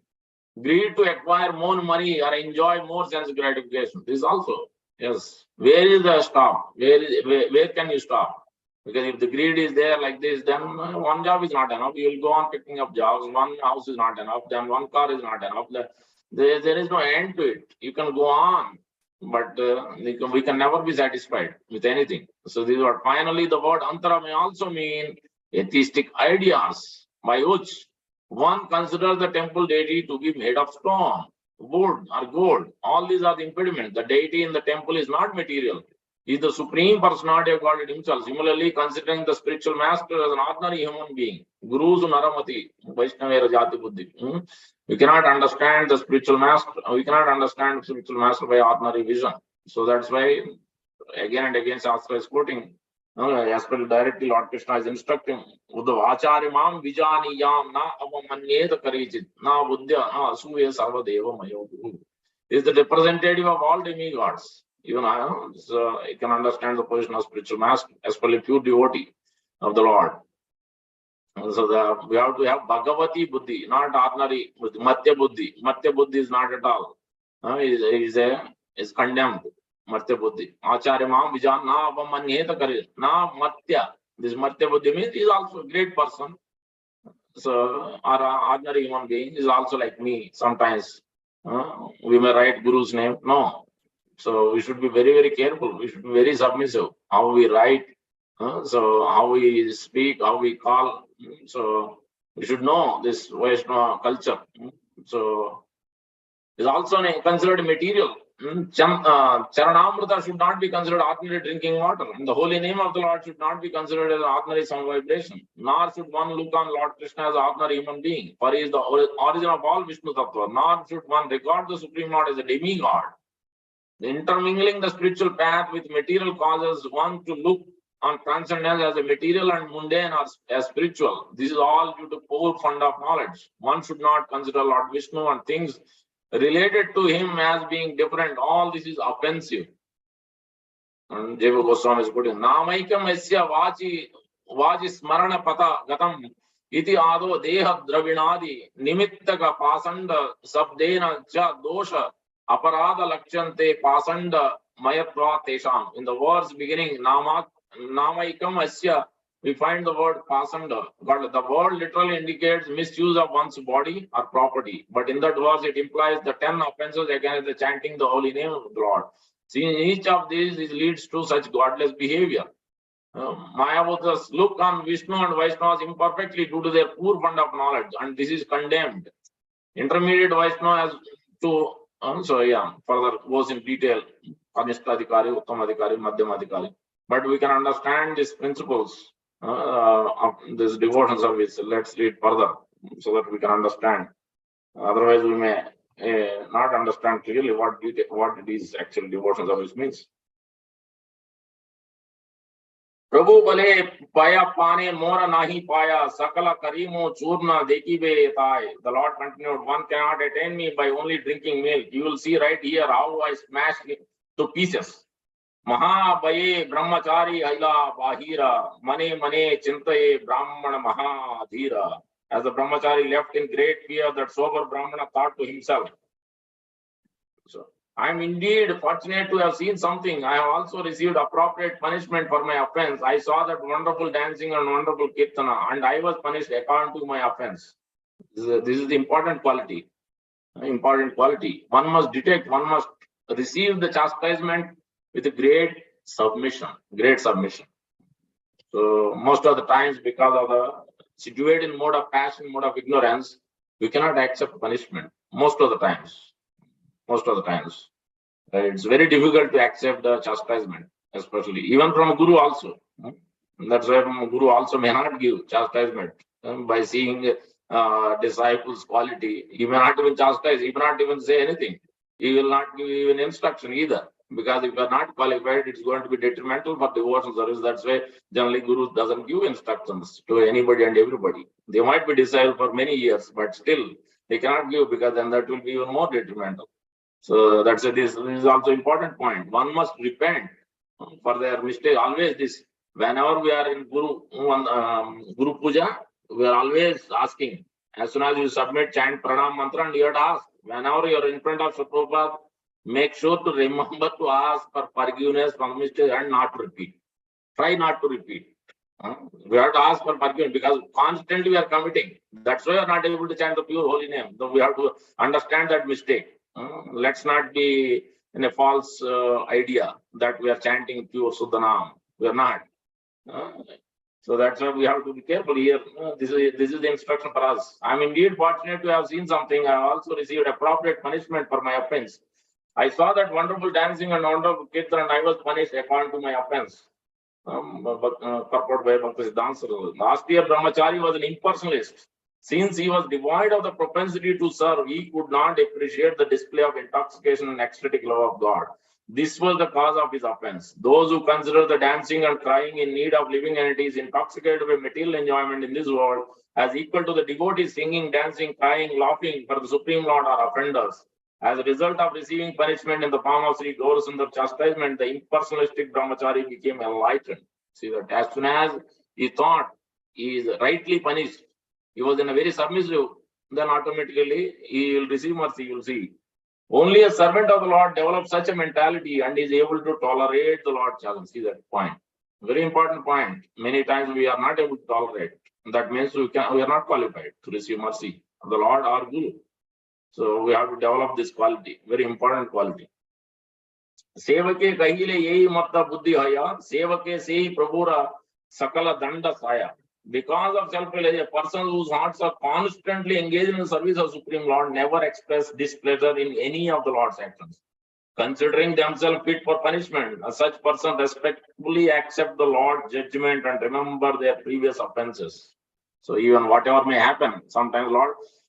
Greed to acquire more money or enjoy more sense gratification. This also, yes. Where is the stop? Where can you stop? Because if the greed is there like this, then one job is not enough. You will go on picking up jobs. One house is not enough. Then one car is not enough. There is no end to it. You can go on, but we can never be satisfied with anything. So this is what finally the word antara may also mean atheistic ideas by which one considers the temple deity to be made of stone, wood, or gold. All these are the impediments. The deity in the temple is not material. He is the supreme personality of God himself. Similarly, considering the spiritual master as an ordinary human being, Guru's Naramati, Vaishnavera Jati Buddhi. We cannot understand the spiritual master. We cannot understand the spiritual master by ordinary vision. So that's why again and again Shastra is quoting. As per directly, Lord Krishna is instructing Uddhava Acharyamam Vijaniyam na avamanyeta karichit na buddhya na asuya sarvadeva mayo guru. Is the representative of all demigods. Even I can understand the position of spiritual master as per a pure devotee of the Lord. So we have to have Bhagavati Buddhi, not ordinary Buddhi, Matya Buddhi. Matya Buddhi is not at all. Is condemned. Matya Buddhi. Acharya Mam Vijan na avamanyeta kare. Na Matya. This Matya Buddhi means he is also a great person. So our ordinary human being is also like me. Sometimes we may write Guru's name. No. So we should be very, very careful. We should be very submissive. How we write, so how we speak, how we call. So we should know this Vaishnava culture. So it's also considered material. Charanamrita should not be considered ordinary drinking water. And the holy name of the Lord should not be considered as ordinary sound vibration. Nor should one look on Lord Krishna as an ordinary human being. For he is the origin of all Vishnu Tattva. Nor should one regard the Supreme Lord as a demigod. Intermingling the spiritual path with material causes one to look on transcendence as a material and mundane or as spiritual. This is all due to poor fund of knowledge. One should not consider Lord Vishnu and things related to him as being different. All this is offensive. And Jeva Goswami is putting Namaikam Esya Vaji Smarana Pata Gatam Iti Ado Deha Dravinadi Nimittaka Pasanda Sabdena Cha Dosha Aparada Lakshante Pasanda Mayatva Tesham. In the words beginning Namaikam Asya, we find the word pasanda. But the word literally indicates misuse of one's body or property. But in that verse, it implies the 10 offenses against the chanting the holy name of the Lord. See, each of these leads to such godless behavior. Mayavadas look on Vishnu and Vaishnavas imperfectly due to their poor fund of knowledge, and this is condemned. Intermediate Vaishnava has to further goes in detail. Anishtadhikari, Uttamadhikari, Madhyamadhikari. But we can understand these principles of this devotion service. Let's read further so that we can understand. Otherwise, we may not understand clearly what it is actually devotion service means. Prabhu bale paya pane mora nahi paya sakala karimo churna dekibe tai. The Lord continued, one cannot attain me by only drinking milk. You will see right here how I smashed it to pieces. Mahabaye brahmachari haila bahira mane chintaye brahmana mahadhira. As the brahmachari left in great fear, that sober brahmana thought to himself, so I am indeed fortunate to have seen something. I have also received appropriate punishment for my offense. I saw that wonderful dancing and wonderful kirtana, and I was punished according to my offense. This is the important quality. Important quality. One must detect, one must receive the chastisement with a great submission. Great submission. So most of the times, because of the situated mode of passion, mode of ignorance, we cannot accept punishment. Most of the times. It's very difficult to accept the chastisement, especially even from a guru also. That's why from a guru also may not give chastisement by seeing disciple's quality. He may not even chastise, he may not even say anything. He will not give even instruction either. Because if you are not qualified, it's going to be detrimental for devotional service. That's why generally Guru doesn't give instructions to anybody and everybody. They might be disciple for many years, but still they cannot give, because then that will be even more detrimental. So that's this is also important point. One must repent for their mistake. Always this, whenever we are in Guru Puja, we are always asking. As soon as you submit, chant Pranam Mantra, and you have to ask. Whenever you are in front of Prabhupada, make sure to remember to ask for forgiveness from mistake and not to repeat. Try not to repeat. We have to ask for forgiveness, because constantly we are committing. That's why we are not able to chant the pure holy name. So we have to understand that mistake. Let's not be in a false idea that we are chanting pure Suddhanam. We are not. So that's why we have to be careful here. This is the instruction for us. I'm indeed fortunate to have seen something. I also received appropriate punishment for my offense. I saw that wonderful dancing and wonderful kirtan, and I was punished according to my offense. Purport by Bhakti Siddhanta. Last year, Brahmachari was an impersonalist. Since he was devoid of the propensity to serve, he could not appreciate the display of intoxication and ecstatic love of God. This was the cause of his offense. Those who consider the dancing and crying in need of living entities intoxicated by material enjoyment in this world as equal to the devotees singing, dancing, crying, laughing for the Supreme Lord are offenders. As a result of receiving punishment in the form of Sri Gaurasundar chastisement, the impersonalistic brahmachari became enlightened. See that as soon as he thought he is rightly punished, he was in a very submissive, then automatically he will receive mercy, you will see. Only a servant of the Lord develops such a mentality and is able to tolerate the Lord's challenge. See that point. Very important point. Many times we are not able to tolerate. That means we are not qualified to receive mercy of the Lord or Guru. So we have to develop this quality, very important quality. Sevake kahile yehi matta buddhi haya, sevake sehi prabhura sakala danda saya. Because of self-realization, a person whose hearts are constantly engaged in the service of Supreme Lord never express displeasure in any of the Lord's actions. Considering themselves fit for punishment, such person respectfully accept the Lord's judgment and remember their previous offenses. So even whatever may happen, sometimes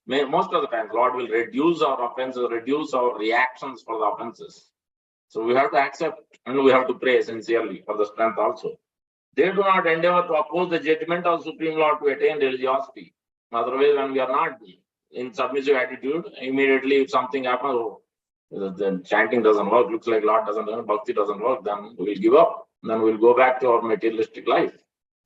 most of the time, Lord will reduce our offenses, reduce our reactions for the offenses. So we have to accept and we have to pray sincerely for the strength also. They do not endeavor to oppose the judgment of Supreme Lord to attain religiosity. Otherwise, when we are not in submissive attitude, immediately if something happens, the chanting doesn't work, looks like Lord doesn't work, bhakti doesn't work, then we will give up. Then we'll go back to our materialistic life.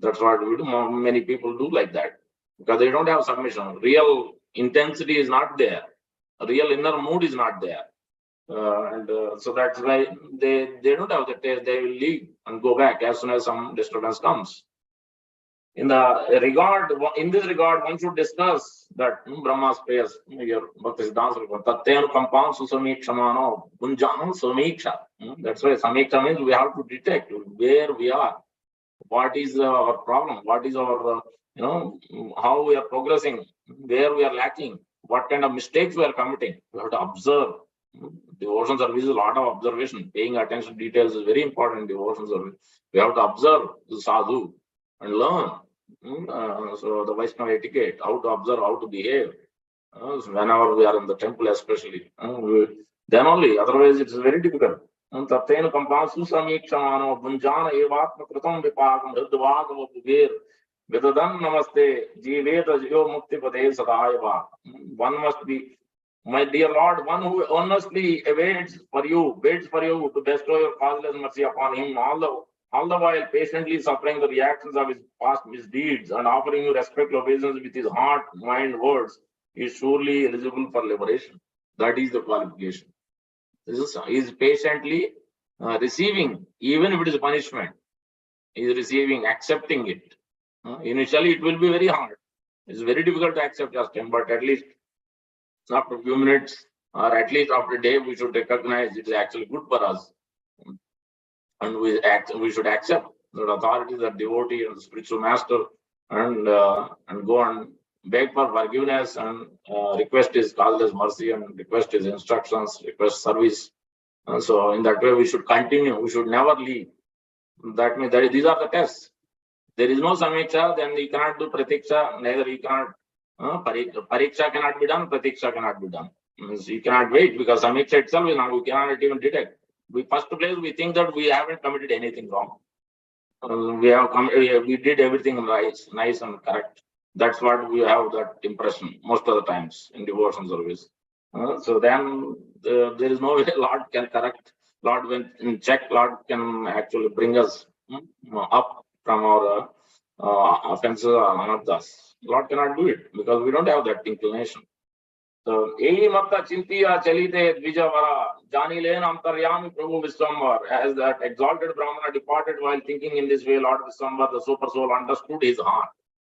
That's what we do. Many people do like that because they don't have submission. Real intensity is not there. Real inner mood is not there. So that's why they don't have the taste. They will leave and go back as soon as some disturbance comes. In this regard, one should discuss that Brahma's prayers. Your Bhakti Siddhanta Tattenu Kampam Susamikshmano Punjam Samiksha. That's why Samiksha means we have to detect where we are, what is our problem, what is our how we are progressing, where we are lacking, what kind of mistakes we are committing. We have to observe. Devotion service is a lot of observation. Paying attention to details is very important in devotion service. We have to observe the sadhu and learn. So the Vaishnava etiquette, how to observe, how to behave. Whenever we are in the temple, especially, then only. Otherwise, it's very difficult. Tattenu kampam susamikshmano bunjana evatma kritam vipagam hridvagam bhuver vedadam namaste jiveta jiyo mukti pade sadayava. One must be, my dear Lord, one who honestly waits for you to bestow your causeless mercy upon him, all the while patiently suffering the reactions of his past misdeeds and offering you respectful obeisance with his heart, mind, words, is surely eligible for liberation. That is the qualification. This is patiently receiving, even if it is punishment. He is receiving, accepting it. Initially, it will be very hard. It's very difficult to accept justin, but at least after a few minutes, or at least after a day, we should recognize it is actually good for us. And we should accept that authority, the devotee and the spiritual master, and go and beg for forgiveness and request his causeless mercy and request his instructions, request service. And so in that way, we should continue. We should never leave. That means these are the tests. There is no samiksha, then you cannot do pratiksha, neither you cannot Pariksha cannot be done, Pratiksha cannot be done. Means you cannot wait because Samiksha itself is not, we cannot even detect. We first place, we think that we haven't committed anything wrong. We did everything right, nice and correct. That's what we have that impression most of the times in devotion service. So then there is no way Lord can correct. Lord, when in check, Lord can actually bring us up from our offenses or anarthas. Lord cannot do it because we don't have that inclination. So, Ei Matta Chintiya Chalite Dvijavara, Janilen Antaryami Prabhu Viswambar, as that exalted Brahmana departed while thinking in this way, Lord Viswambar, the super soul, understood his heart.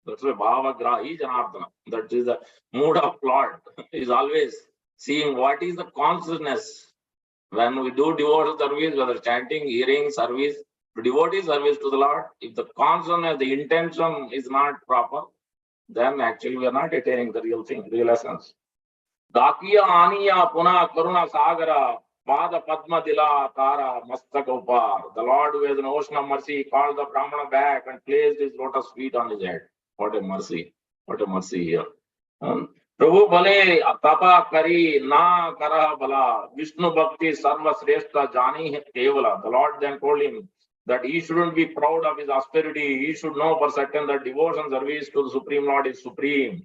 That's why Bhava Grahi Janardana. That is the mood of Lord. Is always seeing what is the consciousness. When we do devotional service, whether chanting, hearing, service, devotee service to the Lord, if the consciousness, the intention is not proper, then actually we are not attaining the real thing, real essence. Dakiya Aniya Puna Karuna Sagara Pada Padma Dila Tara Mastakopar. The Lord, who has an ocean of mercy, called the Brahmana back and placed his lotus feet on his head. What a mercy! What a mercy here. Prabhu Bale Tapa Kari Na Kara Bala Vishnu Bhakti Sarva Sreshta Jani Kevala. The Lord then told him that he shouldn't be proud of his austerity. He should know for certain that devotion service to the Supreme Lord is supreme.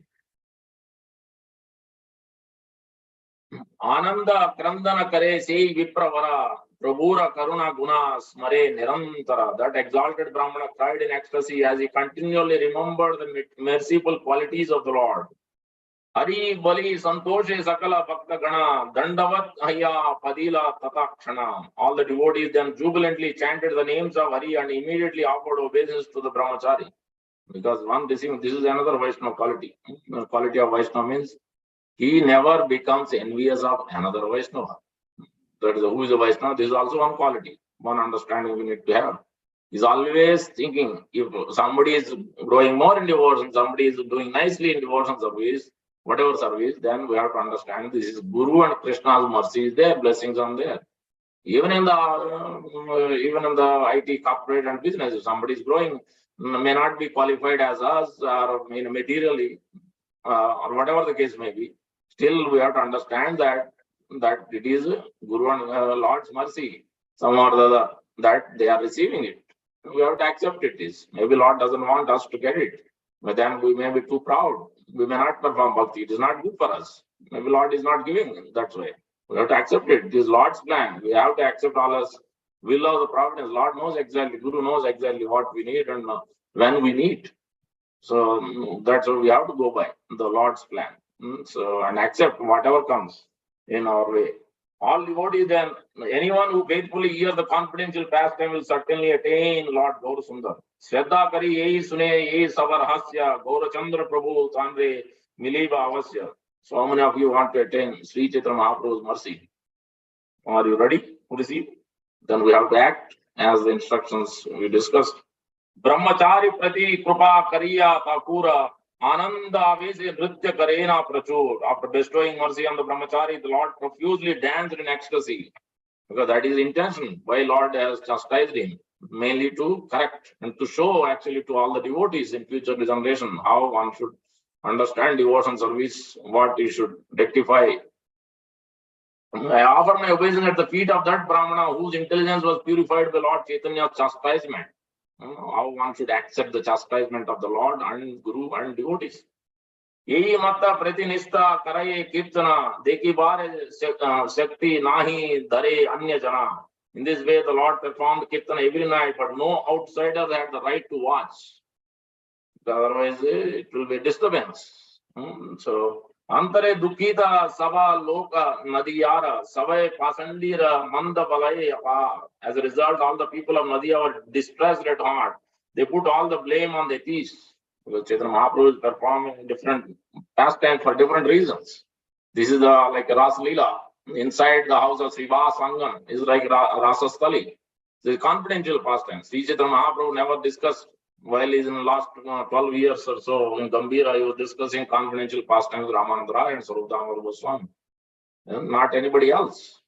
Ananda Krandana Kare Sei Vipravara Prabhura Karuna Guna Smare Nirantara. That exalted Brahmana cried in ecstasy as he continually remembered the merciful qualities of the Lord. Hari Bali Santoshe Sakala Bhakta Gana Dandavat Haya Padila Tatakshana. All the devotees then jubilantly chanted the names of Hari and immediately offered obeisance to the Brahmachari. Because this is another Vaishnava quality. The quality of Vaishnava means he never becomes envious of another Vaishnava. That is who is a Vaishnava. This is also one quality, one understanding we need to have. He's always thinking if somebody is growing more in devotion, somebody is doing nicely in devotion service, whatever service, then we have to understand this is Guru and Krishna's mercy is there, blessings are there. Even in the IT corporate and business, if somebody is growing, may not be qualified as us or materially or whatever the case may be. Still, we have to understand that it is Guru and Lord's mercy, some or the other, that they are receiving it. We have to accept it. Maybe Lord doesn't want us to get it, but then we may be too proud. We may not perform bhakti. It is not good for us. Maybe Lord is not giving that way. We have to accept it. It is Lord's plan. We have to accept all us will of the providence. Lord knows exactly, Guru knows exactly what we need and when we need. So that's what we have to go by, the Lord's plan. So, and accept whatever comes in our way. All devotees then, anyone who faithfully hears the confidential pastime will certainly attain Lord Gaur Sundar. Shraddha Kari Yei Sune Yei Savar Hasya Gaura Chandra Prabhu Tanre Miliva Avasya. So many of you want to attain Sri Chaitanya Mahaprabhu's mercy. Are you ready to receive? Then we have to act as the instructions we discussed. Brahmachari Prati Krupa Kariya Takura Ananda Avese Nritya Karena Prachur. After bestowing mercy on the Brahmachari, the Lord profusely danced in ecstasy. Because that is the intention why Lord has chastised him, mainly to correct and to show actually to all the devotees in future generation how one should understand devotion service, what he should rectify. I offer my obeisance at the feet of that Brahmana whose intelligence was purified by Lord Chaitanya's chastisement. How one should accept the chastisement of the Lord and Guru and devotees. Yehi mata pratinista karaye kirtana deki bare shakti nahi dare anya jana. In this way, the Lord performed kirtana every night, but no outsiders had the right to watch. Otherwise, it will be a disturbance. So, Antare Dukkita Sava Loka Nadiyara Savai Pasandira Manda Balai Apar. As a result, all the people of Nadia were distressed at heart. They put all the blame on the thieves. Because Chaitanya Mahaprabhu is performing different pastimes for different reasons. This is like Ras Leela. Inside the house of Sriva Sangam is like Rasastali. The confidential pastime. Sri Chaitanya Mahaprabhu never discussed. While he's in the last 12 years or so in Gambhira, he was discussing confidential pastimes with Ramananda Rai and Sarvadhamar Goswami. Not anybody else.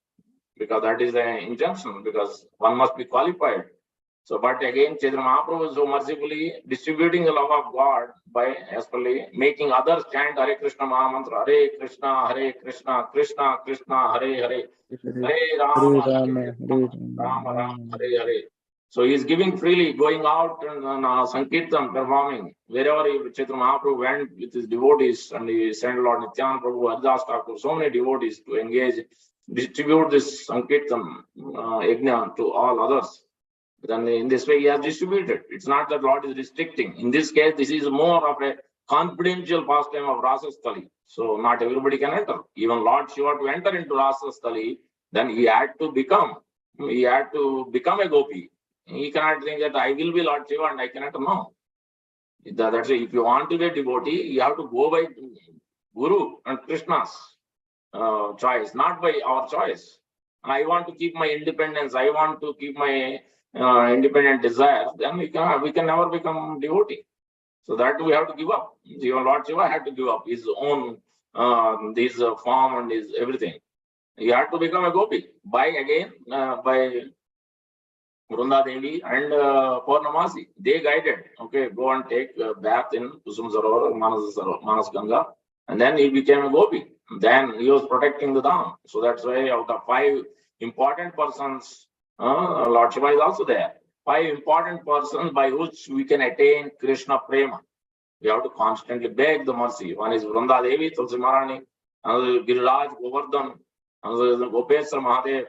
Because that is the injunction, because one must be qualified. So, but again, Chaitanya Mahaprabhu is so mercifully distributing the love of God by actually making others chant Hare Krishna Mahamantra, Hare Krishna, Krishna Krishna, Hare Hare Rama, Hare Rama, Rama, Hare Hare. So he is giving freely, going out and Sankirtan, performing. Wherever Chaitanya Mahaprabhu went with his devotees, and he sent Lord Nityananda Prabhu, Haridas Thakur, so many devotees to engage, distribute this Sankirtan yajna to all others. Then in this way he has distributed. It's not that Lord is restricting. In this case, this is more of a confidential pastime of Rasastali. So not everybody can enter. Even Lord Shiva to enter into Rasastali, then he had to become a gopi. He cannot think that I will be Lord Shiva and I cannot know. That's why if you want to be a devotee, you have to go by Guru and Krishna's choice, not by our choice. I want to keep my independence. I want to keep my independent desires. Then we can never become devotee. So that we have to give up. Even Lord Shiva had to give up his own this form and his everything. He had to become a gopi by Vrunda Devi and Purnamasi. They guided. Okay, go and take a bath in Kusum Sarovar, Manas Ganga, and then he became a gopi. Then he was protecting the Dham. So that's why out of 5 important persons, Lord Shiva is also there. 5 important persons by which we can attain Krishna Prema. We have to constantly beg the mercy. One is Vrunda Devi, Tulsi Maharani, another Giriraj, Govardhan, another Gopeswar Mahadev.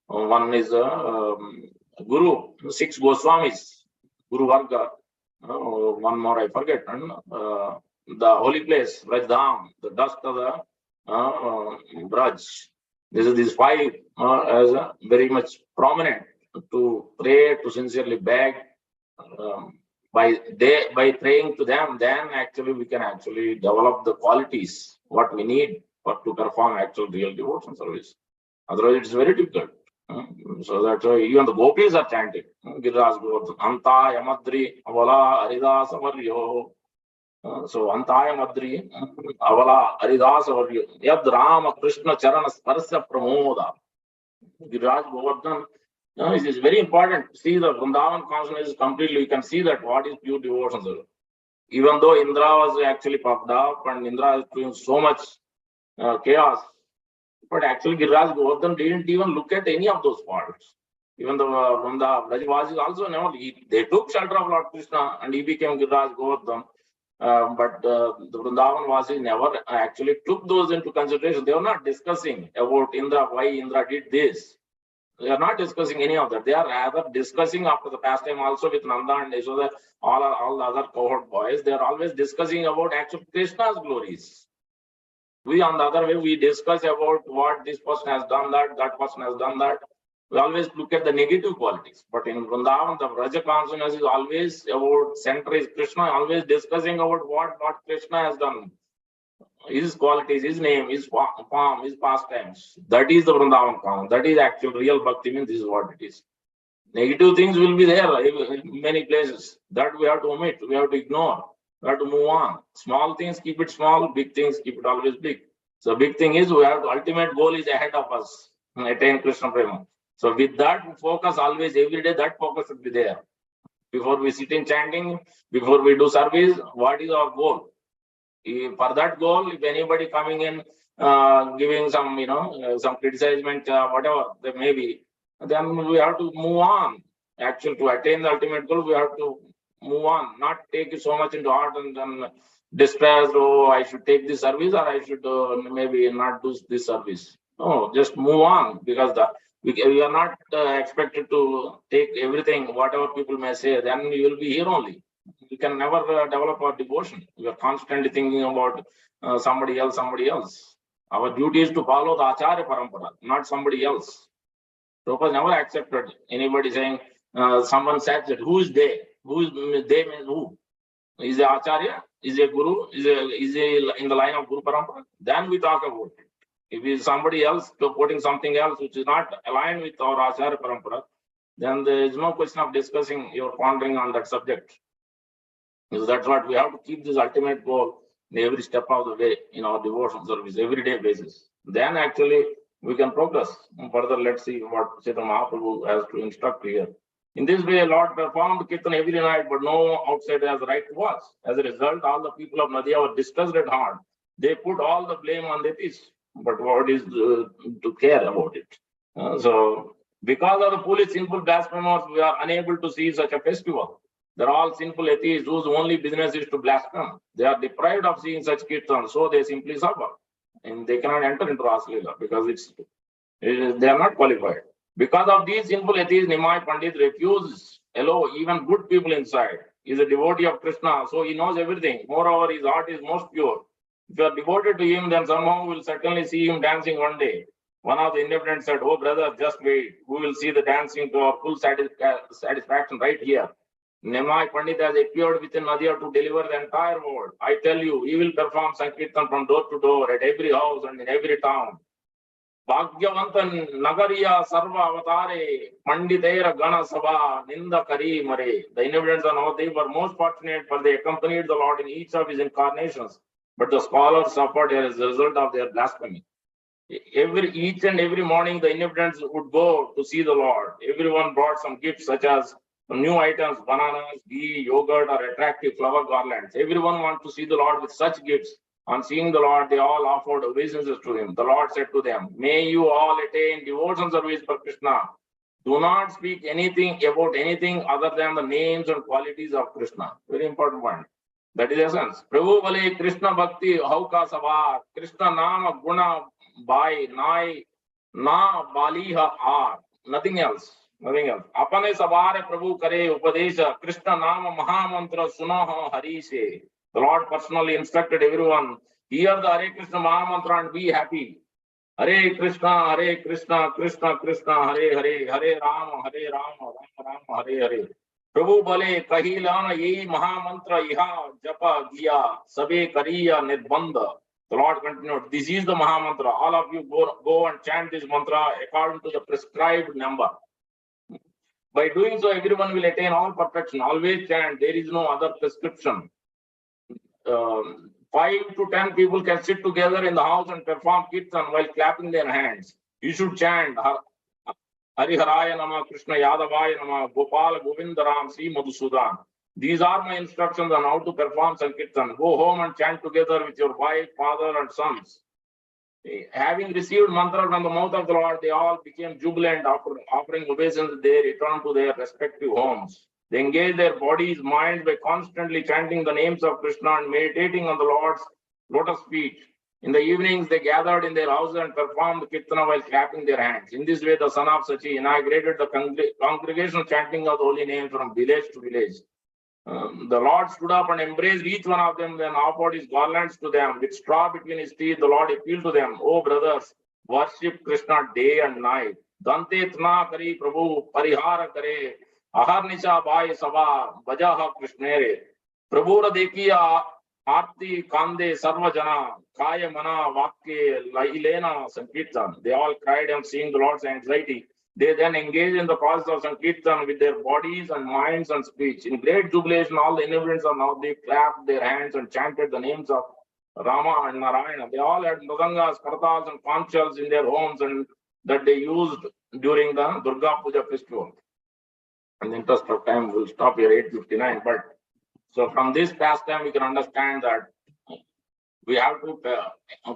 One is Guru, 6 Goswamis, Guru Varga. One more I forget. And the holy place, Vrajdham, the dust of the Braj. These 5 as very much prominent to pray, to sincerely beg. By praying to them, then actually we can actually develop the qualities what we need to perform actual real devotion service. Otherwise, it's very difficult. So that's why even the gopis are chanting. Giriraj Govardhan, Anta Yamadri Avala Haridas Avaryo. So Anta Yamadri Avala Haridas Avaryo. Yad Rama Krishna Charana Sparsa Pramoda. Giriraj Govardhan. It is very important to see the Vrindavan consciousness completely. You can see that what is pure devotion. Even though Indra was actually puffed up and Indra is doing so much chaos, but actually Giriraj Govardhan didn't even look at any of those parts. Even the Brajavasis also never, they took shelter of Lord Krishna and he became Giriraj Govardhan. But the Vrindavan Vasis never actually took those into consideration. They were not discussing about Indra, why Indra did this. They are not discussing any of that. They are rather discussing after the pastime also with Nanda and Yashoda, all the other cohort boys. They are always discussing about actual Krishna's glories. We, on the other way, we discuss about what this person has done, that person has done that. We always look at the negative qualities. But in Vrindavan, the Vraja consciousness is always about center is Krishna, always discussing about what Krishna has done. His qualities, his name, his form, his pastimes. That is the Vrindavan Kaam. That is actual real bhakti means this is what it is. Negative things will be there in many places. That we have to omit, we have to ignore, we have to move on. Small things, keep it small, big things, keep it always big. So big thing is we have to, ultimate goal is ahead of us, attain Krishna Prema. So with that focus always, every day, that focus should be there. Before we sit in chanting, before we do service, what is our goal? For that goal, if anybody coming in giving some, some criticizement, whatever there may be, then we have to move on. Actually, to attain the ultimate goal, we have to move on, not take it so much into heart and then despair. Oh, I should take this service or I should maybe not do this service. No, just move on because we are not expected to take everything, whatever people may say. Then we will be here only. We can never develop our devotion. We are constantly thinking about somebody else. Our duty is to follow the Acharya Parampara, not somebody else. Prabhupada never accepted anybody saying, someone said that who is they? Who is they means who? Is a Acharya? Is a Guru? Is a in the line of Guru Parampara? Then we talk about it. If it is somebody else putting something else which is not aligned with our Acharya Parampara, then there is no question of discussing or pondering on that subject. So that's what we have to keep this ultimate goal in every step of the way in our devotional service, everyday basis. Then actually we can progress. Further, let's see what Chaitanya Mahaprabhu has to instruct here. In this way, Lord performed Kirtan every night, but no outsider has the right to watch. As a result, all the people of Nadia were distressed at heart. They put all the blame on the thieves. But what is to care about it? So, because of the foolish, sinful blasphemers, we are unable to see such a festival. They're all sinful atheists whose only business is to blaspheme. They are deprived of seeing such kirtan, so they simply suffer. And they cannot enter into Raslila because they are not qualified. Because of these sinful atheists, Nimai Pandit refuses allow even good people inside. He is a devotee of Krishna, so he knows everything. Moreover, his heart is most pure. If you are devoted to him, then somehow we will certainly see him dancing one day. One of the inhabitants said, "Oh brother, just wait. We will see the dancing to our full satisfaction right here." Nimai Pandit has appeared within Nadia to deliver the entire world. I tell you, he will perform Sankirtan from door to door at every house and in every town. Bhagyavantan Nagariya Sarva Avatare Panditera Gana Sabha Ninda Kari Mare. The inhabitants of Navadvip were most fortunate, for they accompanied the Lord in each of his incarnations. But the scholars suffered as a result of their blasphemy. Each and every morning, the inhabitants would go to see the Lord. Everyone brought some gifts, such as new items, bananas, ghee, yogurt, or attractive flower garlands. Everyone wants to see the Lord with such gifts. On seeing the Lord, they all offered obeisances to him. The Lord said to them, "May you all attain devotion service for Krishna. Do not speak anything about anything other than the names and qualities of Krishna." Very important point. That is essence. Prabhu Bale Krishna Bhakti Hauka Sabha Krishna Nama Guna Bhai Nai Na Baliha Ar. Nothing else. Nothing else. Apane Sabare Prabhu Kare Upadesha Krishna Nama Mahamantra Sunaha Harise. The Lord personally instructed everyone, hear the Hare Krishna Mahamantra and be happy. Hare Krishna, Krishna Krishna, Hare Hare, Hare Rama, Rama Rama, Hare Hare. Prabhu Bale Kahilana Ye Mahamantra Iha Japa Giya Sabe Kariya Nirbandha. The Lord continued, this is the Mahamantra. All of you go and chant this mantra according to the prescribed number. By doing so, everyone will attain all perfection. Always chant. There is no other prescription. 5 to 10 people can sit together in the house and perform kirtan while clapping their hands. You should chant Hariharaya Nama, Krishna Yadavaya Nama, Gopal Govindaram, Sri Madhusudan. These are my instructions on how to perform Sankirtan. Go home and chant together with your wife, father, and sons. Having received mantra from the mouth of the Lord, they all became jubilant. After offering obeisance, they returned to their respective homes. They engaged their bodies, minds by constantly chanting the names of Krishna and meditating on the Lord's lotus feet. In the evenings, they gathered in their houses and performed kirtana while clapping their hands. In this way, the son of Sachi inaugurated the congregational chanting of the holy names from village to village. The Lord stood up and embraced each one of them, then offered his garlands to them. With straw between his teeth, the Lord appealed to them, "O brothers, worship Krishna day and night. Dante tna kari Prabhu parihara kare. Ahar nisha bhai sabha bajaha Krishnere. Prabhu radekiya Arti Kande Sarvajana Kaya Mana Vakye Lailena Sankirtan." They all cried and seeing the Lord's anxiety. They then engaged in the process of Sankirtan with their bodies and minds and speech. In great jubilation, all the inhabitants of Navadvip clapped their hands and chanted the names of Rama and Narayana. They all had mridangas, kartals, and conch shells in their homes, and that they used during the Durga Puja festival. In the interest of time, we'll stop here 8:59. But so from this pastime, we can understand that we have to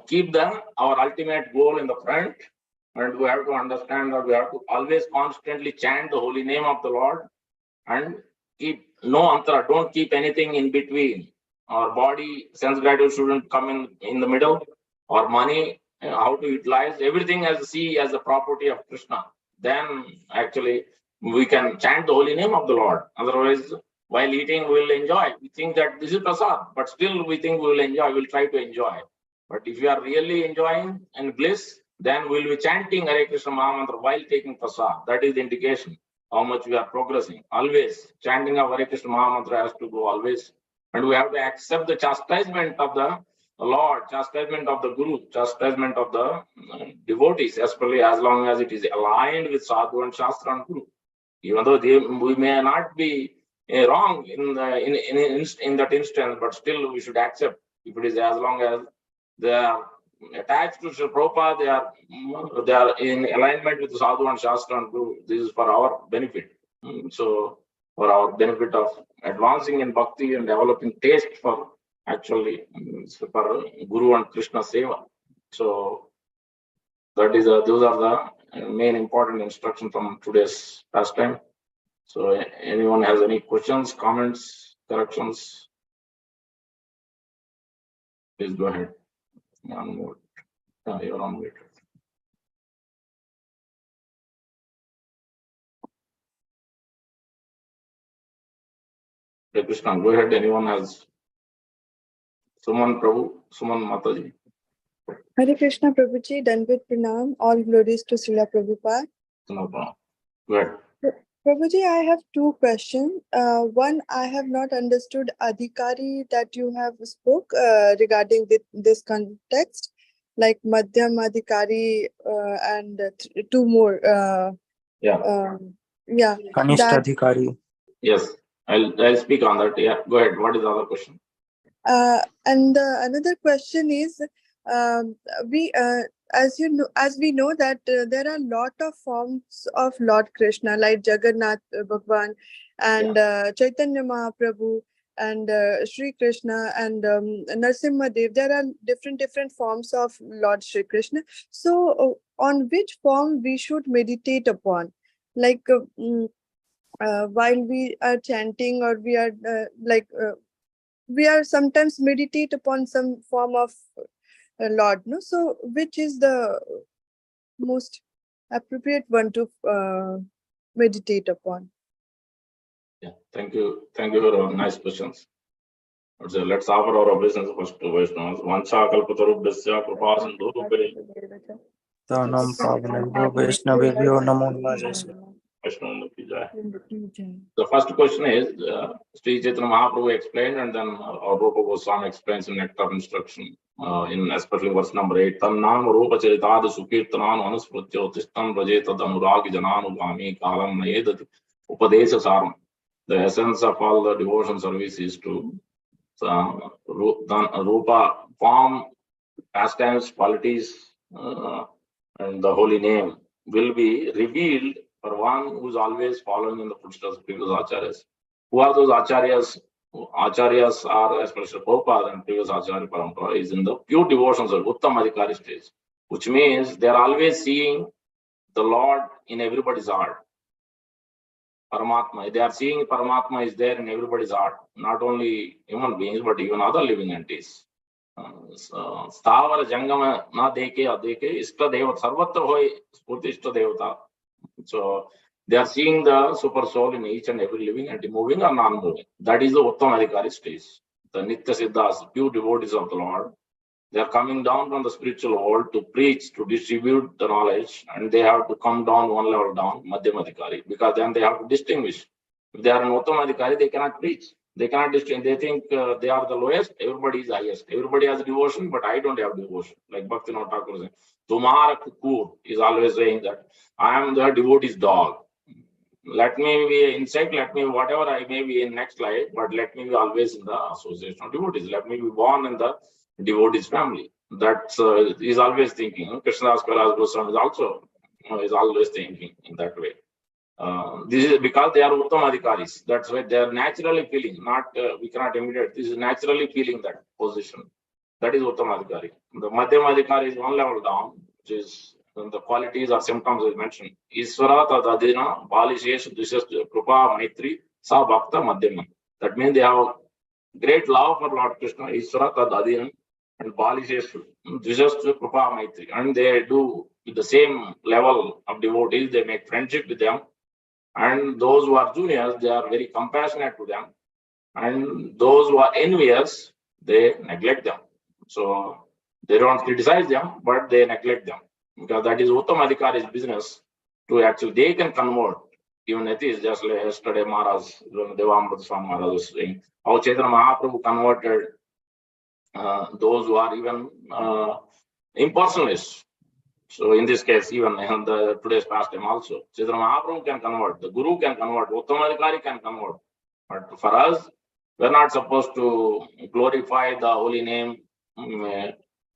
keep our ultimate goal in the front. And we have to understand that we have to always constantly chant the holy name of the Lord and keep no antara, don't keep anything in between. Our body, sense gratitude shouldn't come in the middle, or money, how to utilize everything as the property of Krishna. Then actually we can chant the holy name of the Lord. Otherwise, while eating, we will enjoy. We think that this is prasad, but still we think we will enjoy, we'll try to enjoy. But if you are really enjoying and bliss, then we'll be chanting Hare Krishna Mahamantra while taking prasad. That is the indication how much we are progressing. Always chanting of Hare Krishna Mahamantra has to go always. And we have to accept the chastisement of the Lord, chastisement of the Guru, chastisement of the devotees, especially as long as it is aligned with Sadhu and Shastra and Guru. Even though we may not be wrong in that instance, but still we should accept if it is as long as they are attached to Srila Prabhupada, they are in alignment with Sadhu and Shastra and Guru. This is for our benefit. So for our benefit of advancing in bhakti and developing taste for actually for Guru and Krishna Seva. So that is those are the main important instructions from today's pastime. So anyone has any questions, comments, corrections? Please go ahead. You're on mute. Hey Krishna, go ahead. Anyone has? Suman Prabhu, Suman Mataji. Hare Krishna Prabhuji, Dandavat Pranam, all glories to Srila Prabhupada. No problem. Go ahead. Prabhuji, I have two questions. One, I have not understood Adhikari that you have spoke regarding this context, like Madhyam Adhikari and two more. Yeah. Kanishta Adhikari. Yes, I'll speak on that. Yeah, go ahead. What is the other question? And another question is, as we know that there are a lot of forms of Lord Krishna, like Jagannath Bhagwan and Chaitanya Mahaprabhu and Sri Krishna and Narsimha Dev. There are different forms of Lord Sri Krishna. So on which form we should meditate upon? Like while we are chanting, or we are we are sometimes meditate upon some form of Lord, no? So which is the most appropriate one to meditate upon? Yeah, thank you for your nice questions. Let's offer our obeisance first to Vaishnavas. Vancha kalpatarubhyasya kripa sindhubhye. Tanam Pavanabhyo Vaishnavebhyo Namo Namaha. The first question is, Sri Chaitanya Mahaprabhu explained, and then our Rupa Goswami explains in Nectar of Instruction, in especially verse number 8. Tannam Rupa Charitadi Sukirtanan Anusprutyo Tishtam Rajeta Danuragi Jananugami Kalam Nayedati Upadesha Saram. The essence of all the devotion service is to Rupa, form, pastimes, qualities, and the holy name will be revealed for one who is always following in the footsteps of previous acharyas. Who are those acharyas? Acharyas are, especially Prabhupada and previous acharya parampara, is in the pure devotions of Uttam Adhikari stage, which means they are always seeing the Lord in everybody's heart. Paramatma, they are seeing Paramatma is there in everybody's heart, not only human beings, but even other living entities. Sthavar Jangama na deke adeke Ishta Devata Sarvatra hoy Spurti Ishta Devata. So they are seeing the super soul in each and every living entity, moving or non-moving. That is the Uttam Adhikari stage. The Nitya Siddhas, pure devotees of the Lord, they are coming down from the spiritual world to preach, to distribute the knowledge, and they have to come down one level down, Madhyam Adhikari, because then they have to distinguish. If they are an Uttam Adhikari, they cannot preach. They cannot distinguish. They think they are the lowest, everybody is highest. Everybody has devotion, but I don't have devotion. Like Bhaktivinoda Thakur says, Tumhara kukur is always saying that I am the devotee's dog. Let me be insect, let me whatever I may be in next life, but let me be always in the association of devotees. Let me be born in the devotee's family. That's is always thinking. Krishnadas Kaviraj Goswami is also is always thinking in that way. This is because they are Uttam Adhikaris. That's why they are naturally feeling. Not we cannot imitate. This is naturally feeling that position. That is Uttam Adhikari. The Madhyam Adhikari is one level down, which is the qualities or symptoms I mentioned. Isvara Tadadina Balishesh Dishas Krupa Maitri Sa Bhakta Madhyama. That means they have great love for Lord Krishna. Isvara Tadadina and Balishesh Dishas Krupa Maitri. And they do with the same level of devotees. They make friendship with them. And those who are juniors, they are very compassionate to them. And those who are envious, they neglect them. So they don't criticize them, but they neglect them. Because that is Uttam Adhikari's business to actually, they can convert. Even it is just like yesterday, Maharaj, Devamrita Swami Maharaj was saying, how Chaitanya Mahaprabhu converted those who are even impersonalists. So in this case, even in the today's pastime also, Chaitanya Mahaprabhu can convert, the Guru can convert, Uttam Adhikari can convert. But for us, we're not supposed to glorify the holy name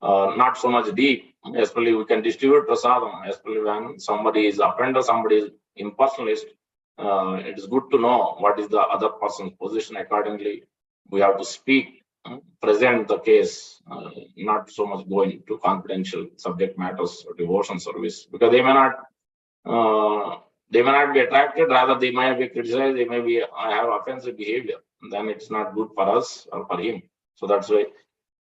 not so much deep. Especially we can distribute prasadam, especially when somebody is offender, somebody is impersonalist. It is good to know what is the other person's position. Accordingly, we have to speak, present the case, not so much go into confidential subject matters or devotion service, because they may not be attracted, rather they may be criticized, they may be have offensive behavior. Then it's not good for us or for him. So that's why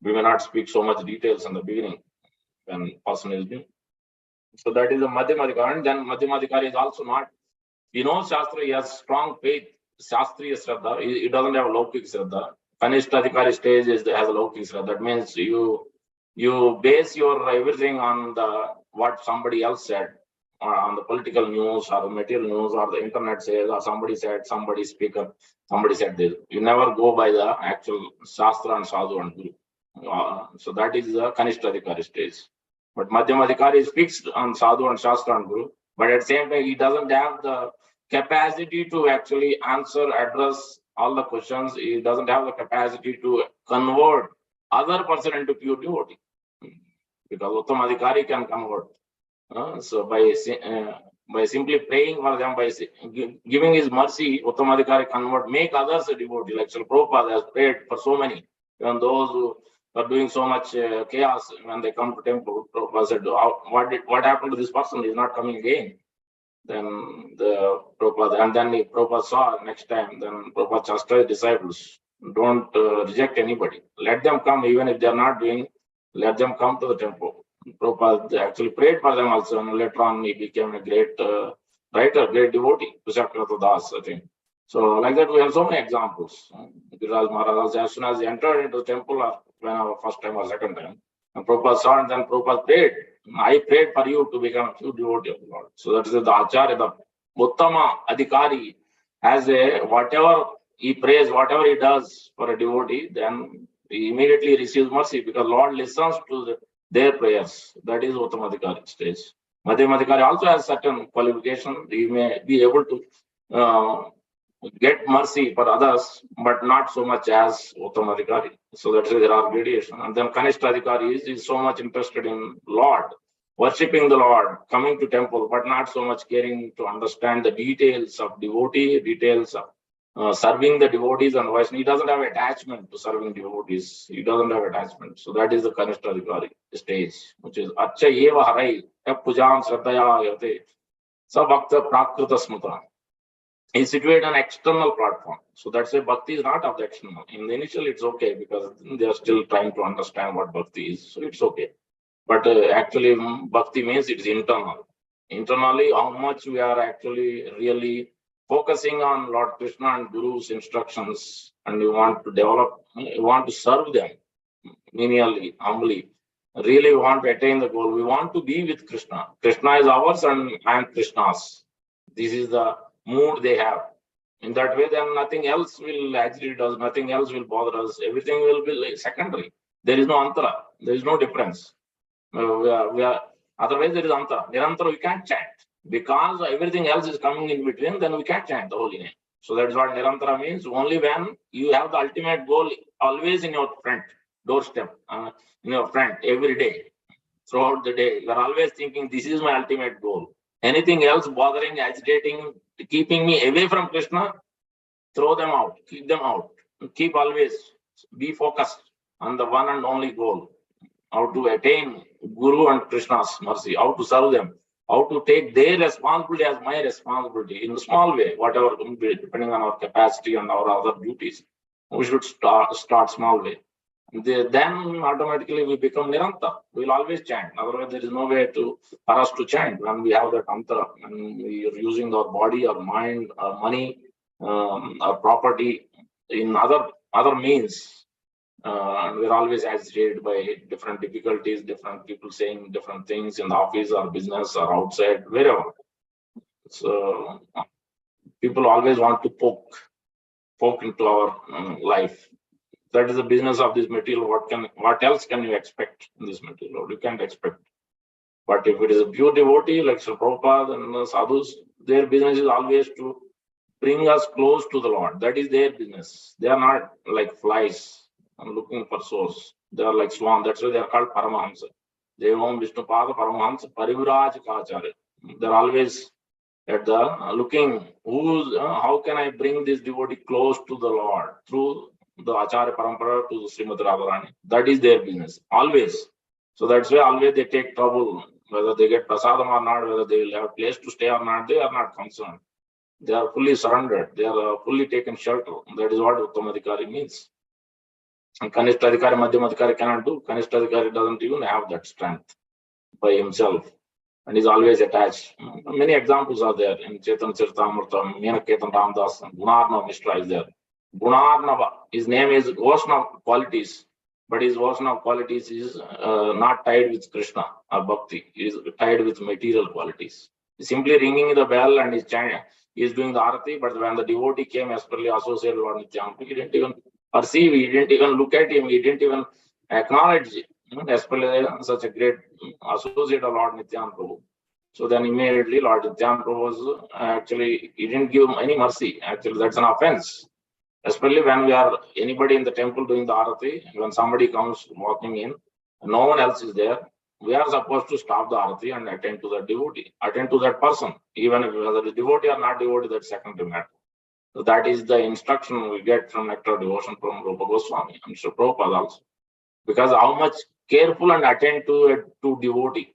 we may not speak so much details in the beginning when person is new. So that is the Madhyamadhikari. And then Madhyamadhikari is also not, he knows Shastra, he has strong faith, Shastriya Shraddha, he doesn't have a Laukik Shraddha. Kanishtadhikari stage has a Laukik Shraddha. That means you base your everything on what somebody else said, or on the political news or the material news or the internet says, or somebody said, somebody speaker, somebody said this. You never go by the actual Shastra and Sadhu and Guru. So that is the Kanishtadhikari stage. But Madhyamadhikari is fixed on Sadhu and Shastra and Guru, but at the same time, he doesn't have the capacity to actually answer, address all the questions. He doesn't have the capacity to convert other person into pure devotee, because Uttamadhikari can convert. So by simply praying for them, by giving his mercy, Uttamadhikari convert, make others a devotee. Like Srila Prabhupada has prayed for so many, even those who are doing so much chaos when they come to temple. Prabhupada said, what happened to this person? He's not coming again. Then the Prabhupada, and then Prabhupada saw next time, then Prabhupada chastised disciples. Don't reject anybody. Let them come, even if they are not doing, let them come to the temple. Prabhupada actually prayed for them also, and later on he became a great writer, great devotee, Kushakrata Das, I think. So like that, we have so many examples. Giriraj Maharaj, as soon as he entered into the temple, or when first time or second time, and Prabhupada saw, and then Prabhupada prayed. I prayed for you to become a pure devotee of the Lord. So that is the Acharya, the Uttama Adhikari, has a whatever he prays, whatever he does for a devotee, then he immediately receives mercy, because Lord listens to their prayers. That is Uttamadhikari stage. Madhyamadhikari also has certain qualification. He may be able to get mercy for others, but not so much as Uttamadhikari. So that's why there are gradations. And then Kanishtadhikari is so much interested in Lord, worshipping the Lord, coming to temple, but not so much caring to understand the details of devotee, details of serving the devotees and Vaishnava. He doesn't have attachment to serving devotees. He doesn't have attachment. So that is the Kanishtadhikari stage, which is Archa Eva Harai, Pujam Shraddhaya Yate, Sabhakta Prakrita Smita. Is situated on external platform. So that's why bhakti is not of the external. In the initial, it's okay, because they are still trying to understand what bhakti is. So it's okay. But actually, bhakti means it's internal. Internally, how much we are actually really focusing on Lord Krishna and Guru's instructions, and we want to develop, we want to serve them menially, humbly. Really want to attain the goal. We want to be with Krishna. Krishna is ours and I am Krishna's. This is the mood they have. In that way, then nothing else will agitate us, nothing else will bother us. Everything will be secondary. There is no antara. There is no difference. Otherwise, there is antara. Nirantara, we can't chant. Because everything else is coming in between, then we can't chant the holy name. So that's what nirantara means. Only when you have the ultimate goal always in your front, doorstep, in your front, every day, throughout the day. You are always thinking, this is my ultimate goal. Anything else bothering, agitating, keeping me away from Krishna, throw them out, keep them out. Keep always, be focused on the one and only goal. How to attain Guru and Krishna's mercy, how to serve them, how to take their responsibility as my responsibility in a small way, whatever, depending on our capacity and our other duties. We should start small way. Then automatically we become nirantara. We'll always chant. Otherwise, there is no way for us to chant when we have that antara. When we are using our body, our mind, our money, our property in other means, and we're always agitated by different difficulties, different people saying different things in the office or business or outside, wherever. So people always want to poke into our life. That is the business of this material. What else can you expect in this material? You can't expect. But if it is a pure devotee like Srila Prabhupada and sadhus, their business is always to bring us close to the Lord. That is their business. They are not like flies and looking for souls. They are like swan. That's why they are called Paramahamsa. Devam Vishnupada Paramahamsa Parivirajikacharya. They're always at the looking how can I bring this devotee close to the Lord through the Acharya Parampara to the Srimati Radharani. That is their business, always. So that's why always they take trouble, whether they get prasadam or not, whether they will have a place to stay or not, they are not concerned. They are fully surrendered, they are fully taken shelter. That is what Uttamadhikari means. And Kanishtadhikari, Madhyamadhikari cannot do. Kanishtadhikari doesn't even have that strength by himself and is always attached. Many examples are there in Chaitanya Charitamrita, Meenaketan Ramdas, and Gunarnava Mishra is there. Gunarnava, his name is Vaishnava qualities, but his Vaishnava qualities is not tied with Krishna or Bhakti. He is tied with material qualities. He's simply ringing the bell and he is doing the arati, but when the devotee came asperly associated with Lord Nityananda, he didn't even perceive, he didn't even look at him, he didn't even acknowledge especially such a great associate of Lord Nityananda Prabhu. So then immediately Lord Nityananda Prabhu was actually, he didn't give him any mercy. Actually, that's an offense. Especially when we are anybody in the temple doing the arati, when somebody comes walking in, no one else is there, we are supposed to stop the arati and attend to that devotee, attend to that person, even if whether the devotee or not devotee, that's secondary matter. So that is the instruction we get from Nectar Devotion from Rupa Goswami and Sri Prabhupada also. Because how much careful and attentive to devotee,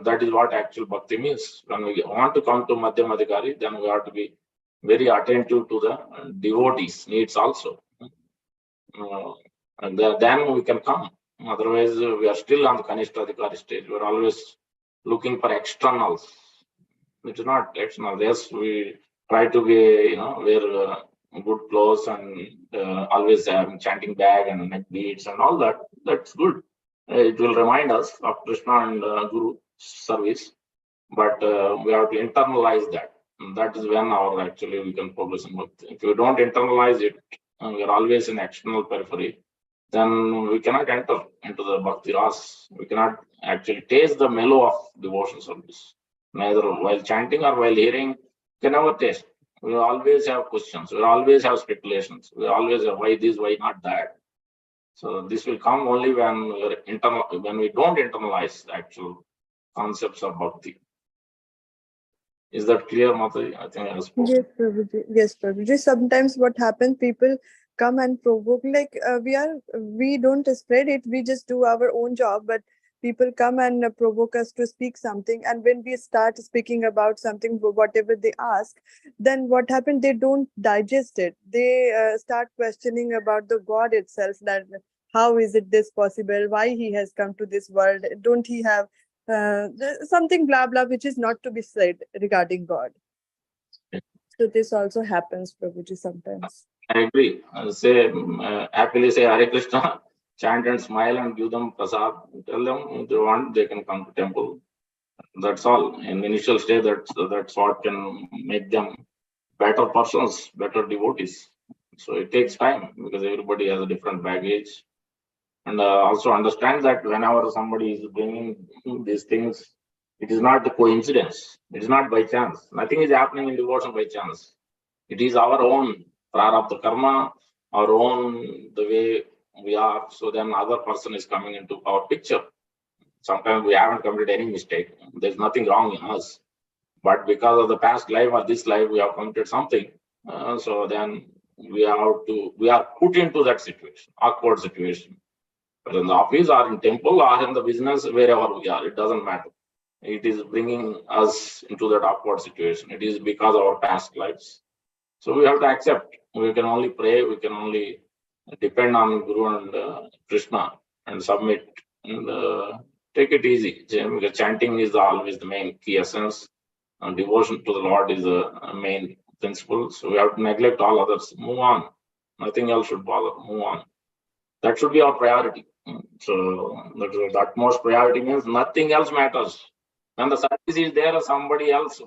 that is what actual bhakti means. When we want to come to Madhyamadhikari, then we have to be very attentive to the devotees' needs also. And then we can come. Otherwise, we are still on the Kanishtadhikari stage. We are always looking for externals. It is not external. Yes, we try to be, wear good clothes and always chanting bag and neck beads and all that. That's good. It will remind us of Krishna and Guru service, but we have to internalize that. And that is when we can progress in bhakti. If you don't internalize it, we are always in external periphery, then we cannot enter into the bhakti ras. We cannot actually taste the mellow of devotion service. Neither while chanting or while hearing, can never taste. We always have questions. We always have speculations. We always have why this, why not that. So this will come only when we don't internalize the actual concepts of bhakti. Is that clear, Mataji? I think I have spoken. Yes, Prabhuji. Yes, Prabhuji. Sometimes what happens, people come and provoke, like we don't spread it, we just do our own job, but people come and provoke us to speak something, and when we start speaking about something, whatever they ask, then what happened, they don't digest it. They start questioning about the God itself, that how is it this possible, why he has come to this world, don't he have something blah blah which is not to be said regarding God. So this also happens, Prabhuji, sometimes. I agree. Happily say Hare Krishna, chant and smile and give them prasad. Tell them if they want, they can come to temple. That's all. In the initial stage, that's what can make them better persons, better devotees. So it takes time because everybody has a different baggage. And also understand that whenever somebody is bringing these things, it is not a coincidence. It is not by chance. Nothing is happening in devotion by chance. It is our own prarabdha karma, our own, the way we are. So then other person is coming into our picture. Sometimes we haven't committed any mistake. There's nothing wrong in us. But because of the past life or this life, we have committed something. So then we are put into that situation, awkward situation. But in the office or in temple or in the business, wherever we are, it doesn't matter. It is bringing us into that awkward situation. It is because of our past lives. So we have to accept. We can only pray. We can only depend on Guru and Krishna and submit and take it easy. Because chanting is always the main key essence. And devotion to the Lord is the main principle. So we have to neglect all others. Move on. Nothing else should bother. Move on. That should be our priority. So the utmost priority means nothing else matters. When the service is there, somebody else,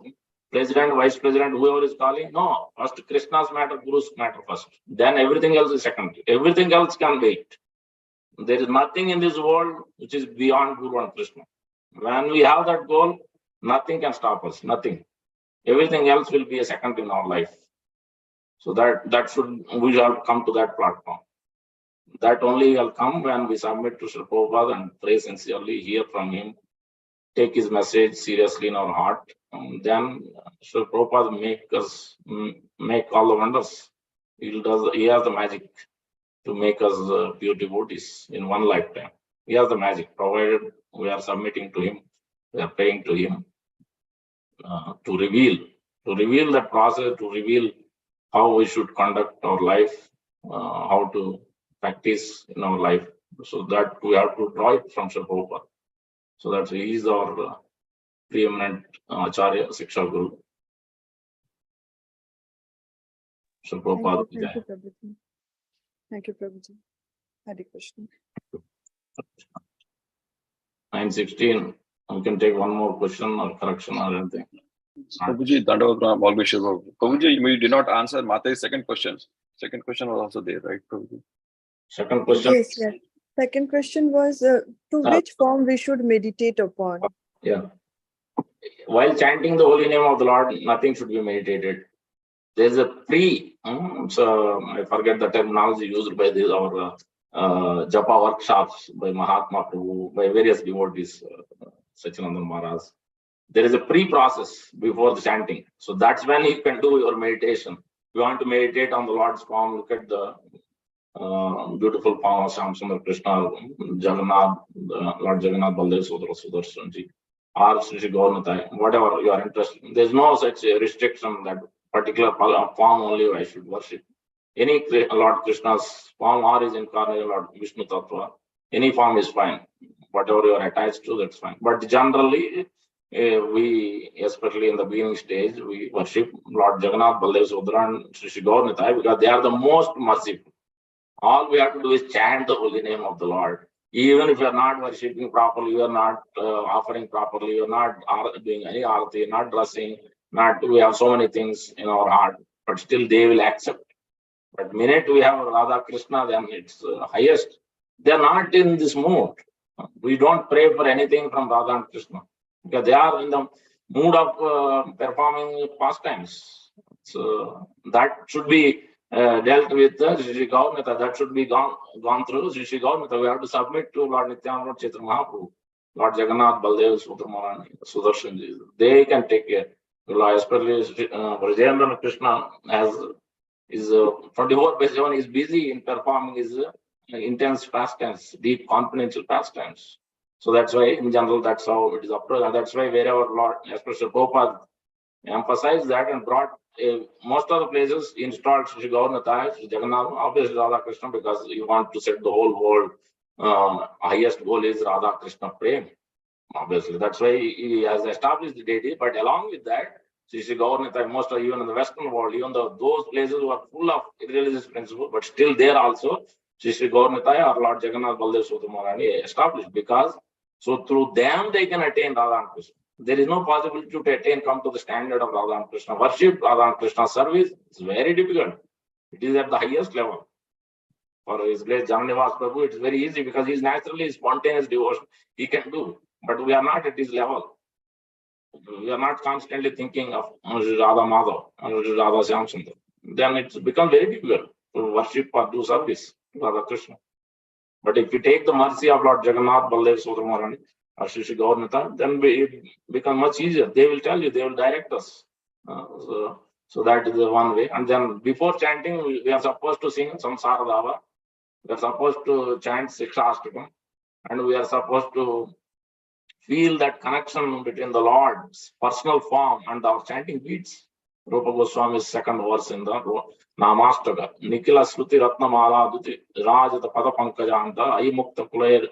president, vice president, whoever is calling, no, first Krishna's matter, Guru's matter first. Then everything else is secondary. Everything else can wait. There is nothing in this world which is beyond Guru and Krishna. When we have that goal, nothing can stop us, nothing. Everything else will be a second in our life. So we shall come to that platform. That only will come when we submit to Srila Prabhupada and pray sincerely, hear from him, take his message seriously in our heart. Then Srila Prabhupada make all the wonders. He has the magic to make us pure devotees in one lifetime. He has the magic, provided we are submitting to him, we are praying to him to reveal that process, to reveal how we should conduct our life, how to practice in our life. So that we have to draw it from Srila Prabhupada. So that he is our preeminent Acharya, Siksha Guru. Srila Prabhupada. Thank you, Prabhuji. Thank you, Prabhuji. Hare Krishna. 9:16. We can take one more question or correction or anything. Prabhuji, Dandavagram, always sure. Prabhuji, you did not answer Mata's second question. Second question was also there, right, Prabhuji? Second question. Yes. Second question was to which form we should meditate upon. Yeah. While chanting the holy name of the Lord, nothing should be meditated. There is a so I forget the terminology used by our Japa workshops by Mahatma Prabhu, by various devotees, Sachinandan Maharaj. There is a pre-process before the chanting. So that's when you can do your meditation. You want to meditate on the Lord's form, look at the beautiful form of Shamsundar Krishna, Jagannath, Lord Jagannath, Baldev Sudra Sudarshanji, or Sri Gaurnatai, whatever you are interested in. There's no such restriction that particular form only I should worship. Any Lord Krishna's form or his incarnate Lord Vishnu Tattva, any form is fine. Whatever you are attached to, that's fine. But generally, we, especially in the beginning stage, we worship Lord Jagannath, Baldev Sudra, and Sri Gaurnatai because they are the most merciful. All we have to do is chant the holy name of the Lord. Even if you are not worshipping properly, you are not offering properly, you are not doing any arati, not dressing, we have so many things in our heart, but still they will accept. But minute we have Radha Krishna, then it's highest. They are not in this mood. We don't pray for anything from Radha and Krishna because they are in the mood of performing pastimes. So that should be dealt with Sri Gaurmita. That should be gone through Sri Gaurmita. We have to submit to Lord Nityananda, Lord Chaitanya Mahaprabhu, Lord Jagannath, Baldev, Sudarshanji. They can take care. Especially Brajendra Krishna is 24/7 is busy in performing his intense pastimes, deep confidential pastimes. So that's why in general that's how it is approached. That's why wherever Lord, especially Prabhupada, emphasized that and brought most of the places installed Sri Gaurnatai, Sri Jagannath, obviously Radha Krishna, because you want to set the whole world. Highest goal is Radha Krishna Prem. Obviously, that's why he has established the deity. But along with that, Sri Gaurnatai, most of even in the Western world, even though those places were full of religious principles, but still there also Sri Gaurnatai or Lord Jagannath Baldev Sudhamorani established, because so through them they can attain Radha and Krishna. There is no possibility to come to the standard of Radha and Krishna. Worship, Radha and Krishna service is very difficult. It is at the highest level. For his great Jagannath Prabhu, it's very easy because he's naturally spontaneous devotion. He can do. But we are not at his level. We are not constantly thinking of Radha Madhav or Radha Shyamsundar. Then it's become very difficult to worship or do service to Radha Krishna. But if we take the mercy of Lord Jagannath, Baldev, Sudhamarani, or Sri Gaurnata, then it becomes much easier. They will tell you, they will direct us. So that is the one way. And then before chanting, we are supposed to sing Samsara Dava. We are supposed to chant Siksha Ashtakam. And we are supposed to feel that connection between the Lord's personal form and our chanting beats. Rupa Goswami's second verse in the Namastaka. Nikila Sruti Ratnamala Duti Rajata Pada Pankajanta Ai Mukta Kulayar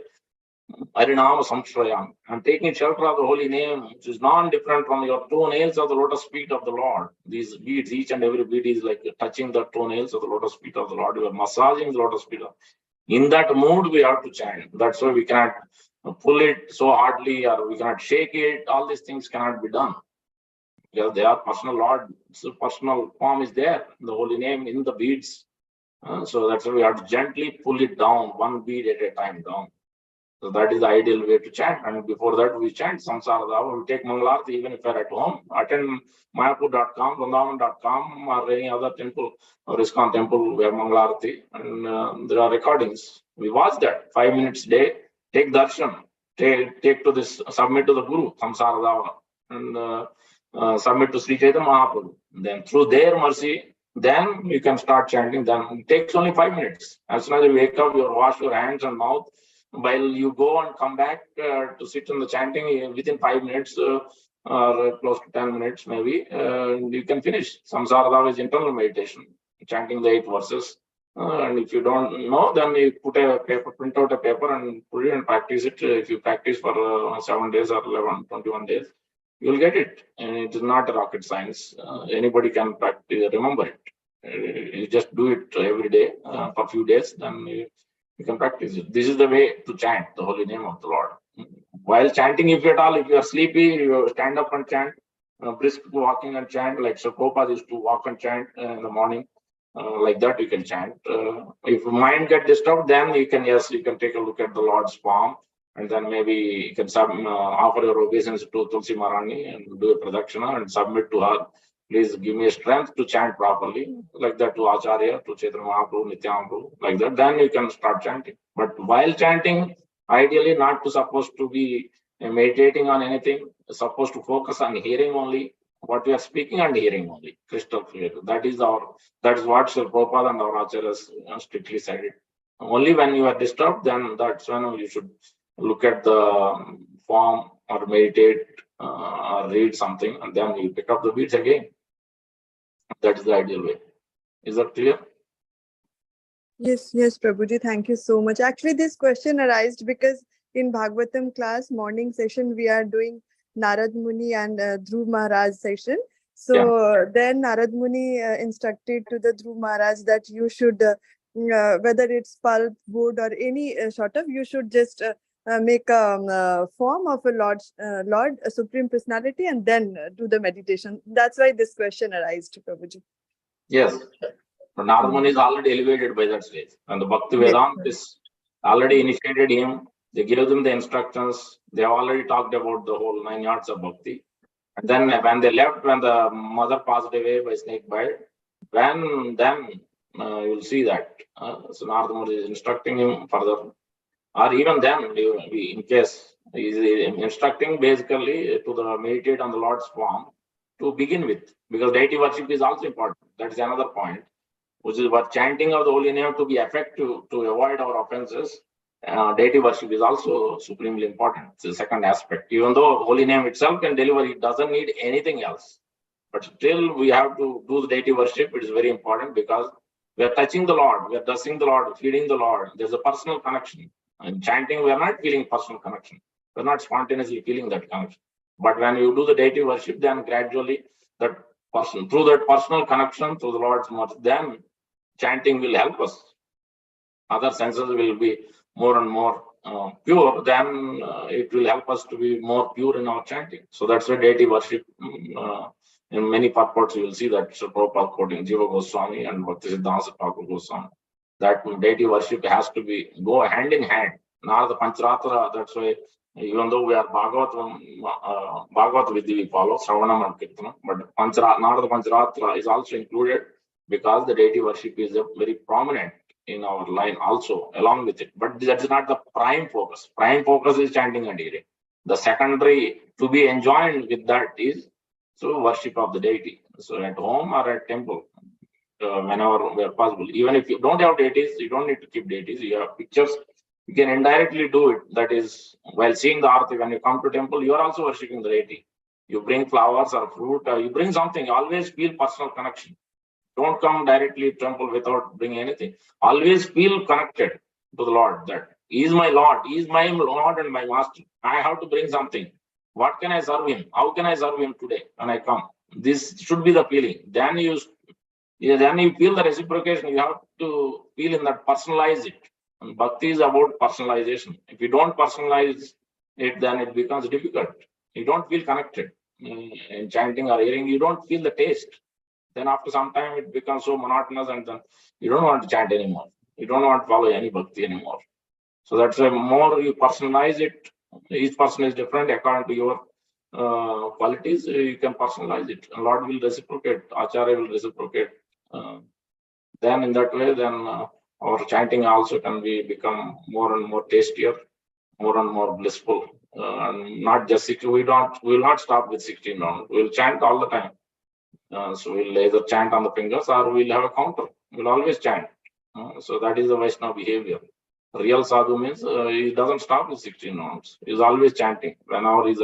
Harinama Samshrayam. I'm taking shelter of the holy name, which is non-different from your toenails of the lotus feet of the Lord. These beads, each and every bead is like touching the toenails of the lotus feet of the Lord. You are massaging the lotus feet. In that mood, we have to chant. That's why we cannot pull it so hardly, or we cannot shake it. All these things cannot be done. Because they are personal Lord, so personal form is there, the holy name in the beads. So that's why we have to gently pull it down, one bead at a time down. So that is the ideal way to chant. And before that, we chant Samsara Dava. We take Mangalarti even if we're at home. Attend Mayapur.com, Vrindavan.com, or any other temple or ISKCON temple where Mangalarti. And there are recordings. We watch that 5 minutes a day. Take darshan. Take to this, submit to the Guru, Samsara Dava. And submit to Sri Chaitanya Mahaprabhu. Then through their mercy, then you can start chanting. Then it takes only 5 minutes. As soon as you wake up, you wash your hands and mouth. While you go and come back to sit in the chanting, within 5 minutes or close to 10 minutes maybe, you can finish. Samsara Dava is internal meditation, chanting the 8 verses. And if you don't know, then you put a paper, print out a paper and put it and practice it. If you practice for 7 days or 11, 21 days, you'll get it. And it is not a rocket science. Anybody can practice, remember it. You just do it every day for a few days, then you can practice it. This is the way to chant the holy name of the Lord. While chanting, if at all, if you are sleepy, you stand up and chant, brisk walking and chant, like Sri Prabhupada used to walk and chant in the morning. Like that you can chant. If mind get disturbed, then you can take a look at the Lord's form, and then maybe you can offer your obeisance to Tulsi Maharani and do a pradakshina and submit to her. Please give me a strength to chant properly, like that to Acharya, to Chaitanya Mahaprabhu, Nityananda, like that. Then you can start chanting. But while chanting, ideally not supposed to be meditating on anything, supposed to focus on hearing only what we are speaking and hearing only, crystal clear. That is what Sri Prabhupada and our Acharyas strictly said it. Only when you are disturbed, then that's when you should look at the form or meditate or read something, and then you pick up the beats again. That is the ideal way. Is that clear? Yes, Prabhuji, thank you so much. Actually, this question arose because in Bhagavatam class morning session, we are doing Narad Muni and Dhruv Maharaj session. So then Narad Muni instructed to the Dhruv Maharaj that you should, whether it's pulp, wood or any sort of, you should just make a form of a Lord, a Supreme Personality, and then do the meditation. That's why this question arose to Prabhuji. Yes. But Narad Muni is already elevated by that stage. And the Bhakti Vedanta is already initiated him. They gave them the instructions. They have already talked about the whole 9 yards of Bhakti. And then when they left, when the mother passed away by snake bite, then you'll see that. So Narad Muni is instructing him further. Or even then, in case he is instructing basically to meditate on the Lord's form to begin with. Because deity worship is also important. That is another point, which is what chanting of the holy name to be effective to avoid our offenses. Deity worship is also supremely important. It's the second aspect. Even though holy name itself can deliver, it doesn't need anything else. But still, we have to do the deity worship. It is very important because we are touching the Lord, we are blessing the Lord, feeding the Lord. There's a personal connection. In chanting, we are not feeling personal connection. We are not spontaneously feeling that connection. But when you do the deity worship, then gradually that person, through that personal connection, through the Lord's mercy, then chanting will help us. Other senses will be more and more pure, then it will help us to be more pure in our chanting. So that's why deity worship, in many purports, you will see that Sri Prabhupada quoting Jiva Goswami and Bhaktisiddhanta Thakur Goswami. That deity worship has to go hand in hand. Narada Pancharatra, that's why even though we are Bhagavat Vidhi we follow, Shravanam and Kirtanam, but Narada Pancharatra is also included because the deity worship is very prominent in our line also along with it. But that's not the prime focus. Prime focus is chanting and hearing. The secondary to be enjoined with that is through worship of the deity. So at home or at temple, whenever possible. Even if you don't have deities, you don't need to keep deities. You have pictures. You can indirectly do it. That is, while seeing the arati, when you come to temple, you are also worshipping the deity. You bring flowers or fruit, you bring something. Always feel personal connection. Don't come directly to temple without bringing anything. Always feel connected to the Lord. That He is my Lord. He is my Lord and my Master. I have to bring something. What can I serve Him? How can I serve Him today when I come? This should be the feeling. Then you feel the reciprocation. You have to feel in that, personalize it. And bhakti is about personalization. If you don't personalize it, then it becomes difficult. You don't feel connected. In chanting or hearing, you don't feel the taste. Then after some time, it becomes so monotonous, and then you don't want to chant anymore. You don't want to follow any bhakti anymore. So that's why more you personalize it. Each person is different according to your qualities. You can personalize it. And Lord will reciprocate. Acharya will reciprocate. Then in that way, our chanting also can become more and more tastier, more and more blissful. And not just 60. We will not stop with 16 rounds. We'll chant all the time. So we'll either chant on the fingers or we'll have a counter. We'll always chant. So that is the Vaishnava behavior. Real sadhu means he doesn't stop with 16 rounds. He's always chanting. Whenever he's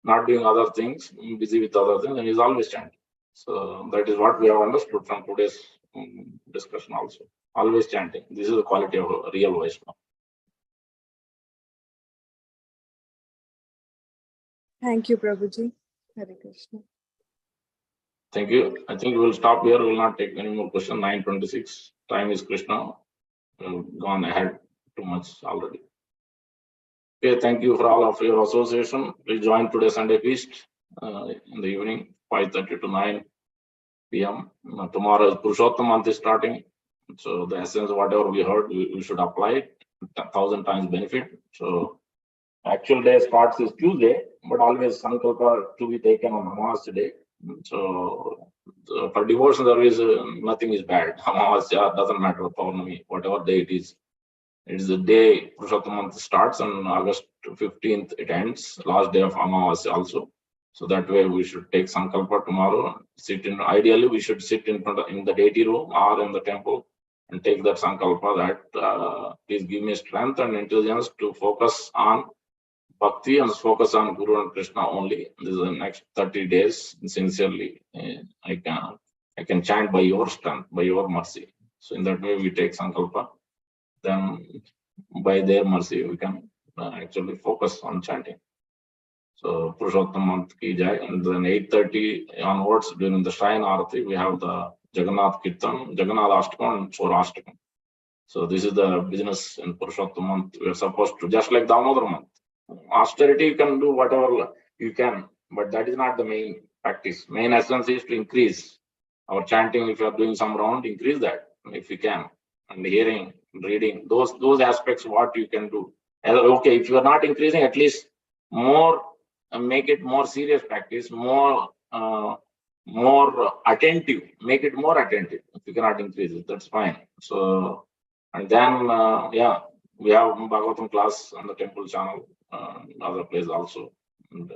not doing other things, busy with other things, and he's always chanting. So that is what we have understood from today's discussion also. Always chanting. This is the quality of a real Vaishnava. Thank you, Prabhuji. Hare Krishna. Thank you. I think we will stop here. We will not take any more questions. 9:26. Time is Krishna. We've gone ahead too much already. Okay, thank you for all of your association. Please join today's Sunday feast in the evening, 5:30 to 9 p.m. Tomorrow is Purushottam month is starting. So the essence, whatever we heard, we should apply it. 1,000 times benefit. So actual day starts is Tuesday, but always Sankalpa to be taken on Amavasya day. So for devotion service, nothing is bad. Amavasya doesn't matter, Paurnami, whatever day it is. It is the day Purushottam month starts and August 15th it ends, last day of Amavasya also. So that way we should take Sankalpa tomorrow. Ideally we should sit in front in the deity room or in the temple and take that Sankalpa that please give me strength and intelligence to focus on Bhakti and focus on Guru and Krishna only. This is the next 30 days. Sincerely, I can chant by your strength, by your mercy. So in that way we take Sankalpa. Then by their mercy we can actually focus on chanting. So Purushottam month ki jai, and then 8:30 onwards during the Shrine Arati we have the Jagannath Kirtan, Jagannath Ashtakam and 4 Ashtakam. So this is the business in Purushottam month. We are supposed to, just like Damodar month. Austerity you can do whatever you can, but that is not the main practice. Main essence is to increase our chanting. If you are doing some round, increase that if you can, and hearing, reading, those aspects what you can do. Okay, if you are not increasing, at least more, make it more serious practice, more attentive. Make it more attentive. If you cannot increase it, that's fine. So and then we have Bhagavatam class on the temple channel. Other place also. And,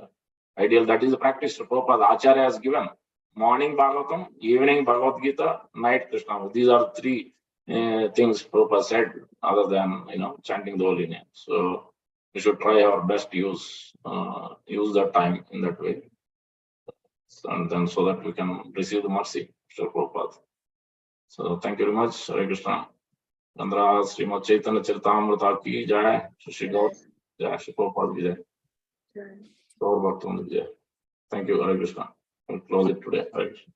ideal, that is the practice Prabhupada Acharya has given. Morning Bhagavatam, evening Bhagavad Gita, night Krishna. These are 3 things Prabhupada said, other than chanting the holy name. So we should try our best to use that time in that way, and then so that we can receive the mercy of Prabhupada. So thank you very much. Hare Krishna. Chandra Srimad Chaitanya Charitamrita ki jai. Shri Gaur. Jai Shri Prabhupada ki jai. Gaur Bhaktivinoda ki jai. Thank you, Hare Krishna. We'll close it today. Hare Krishna.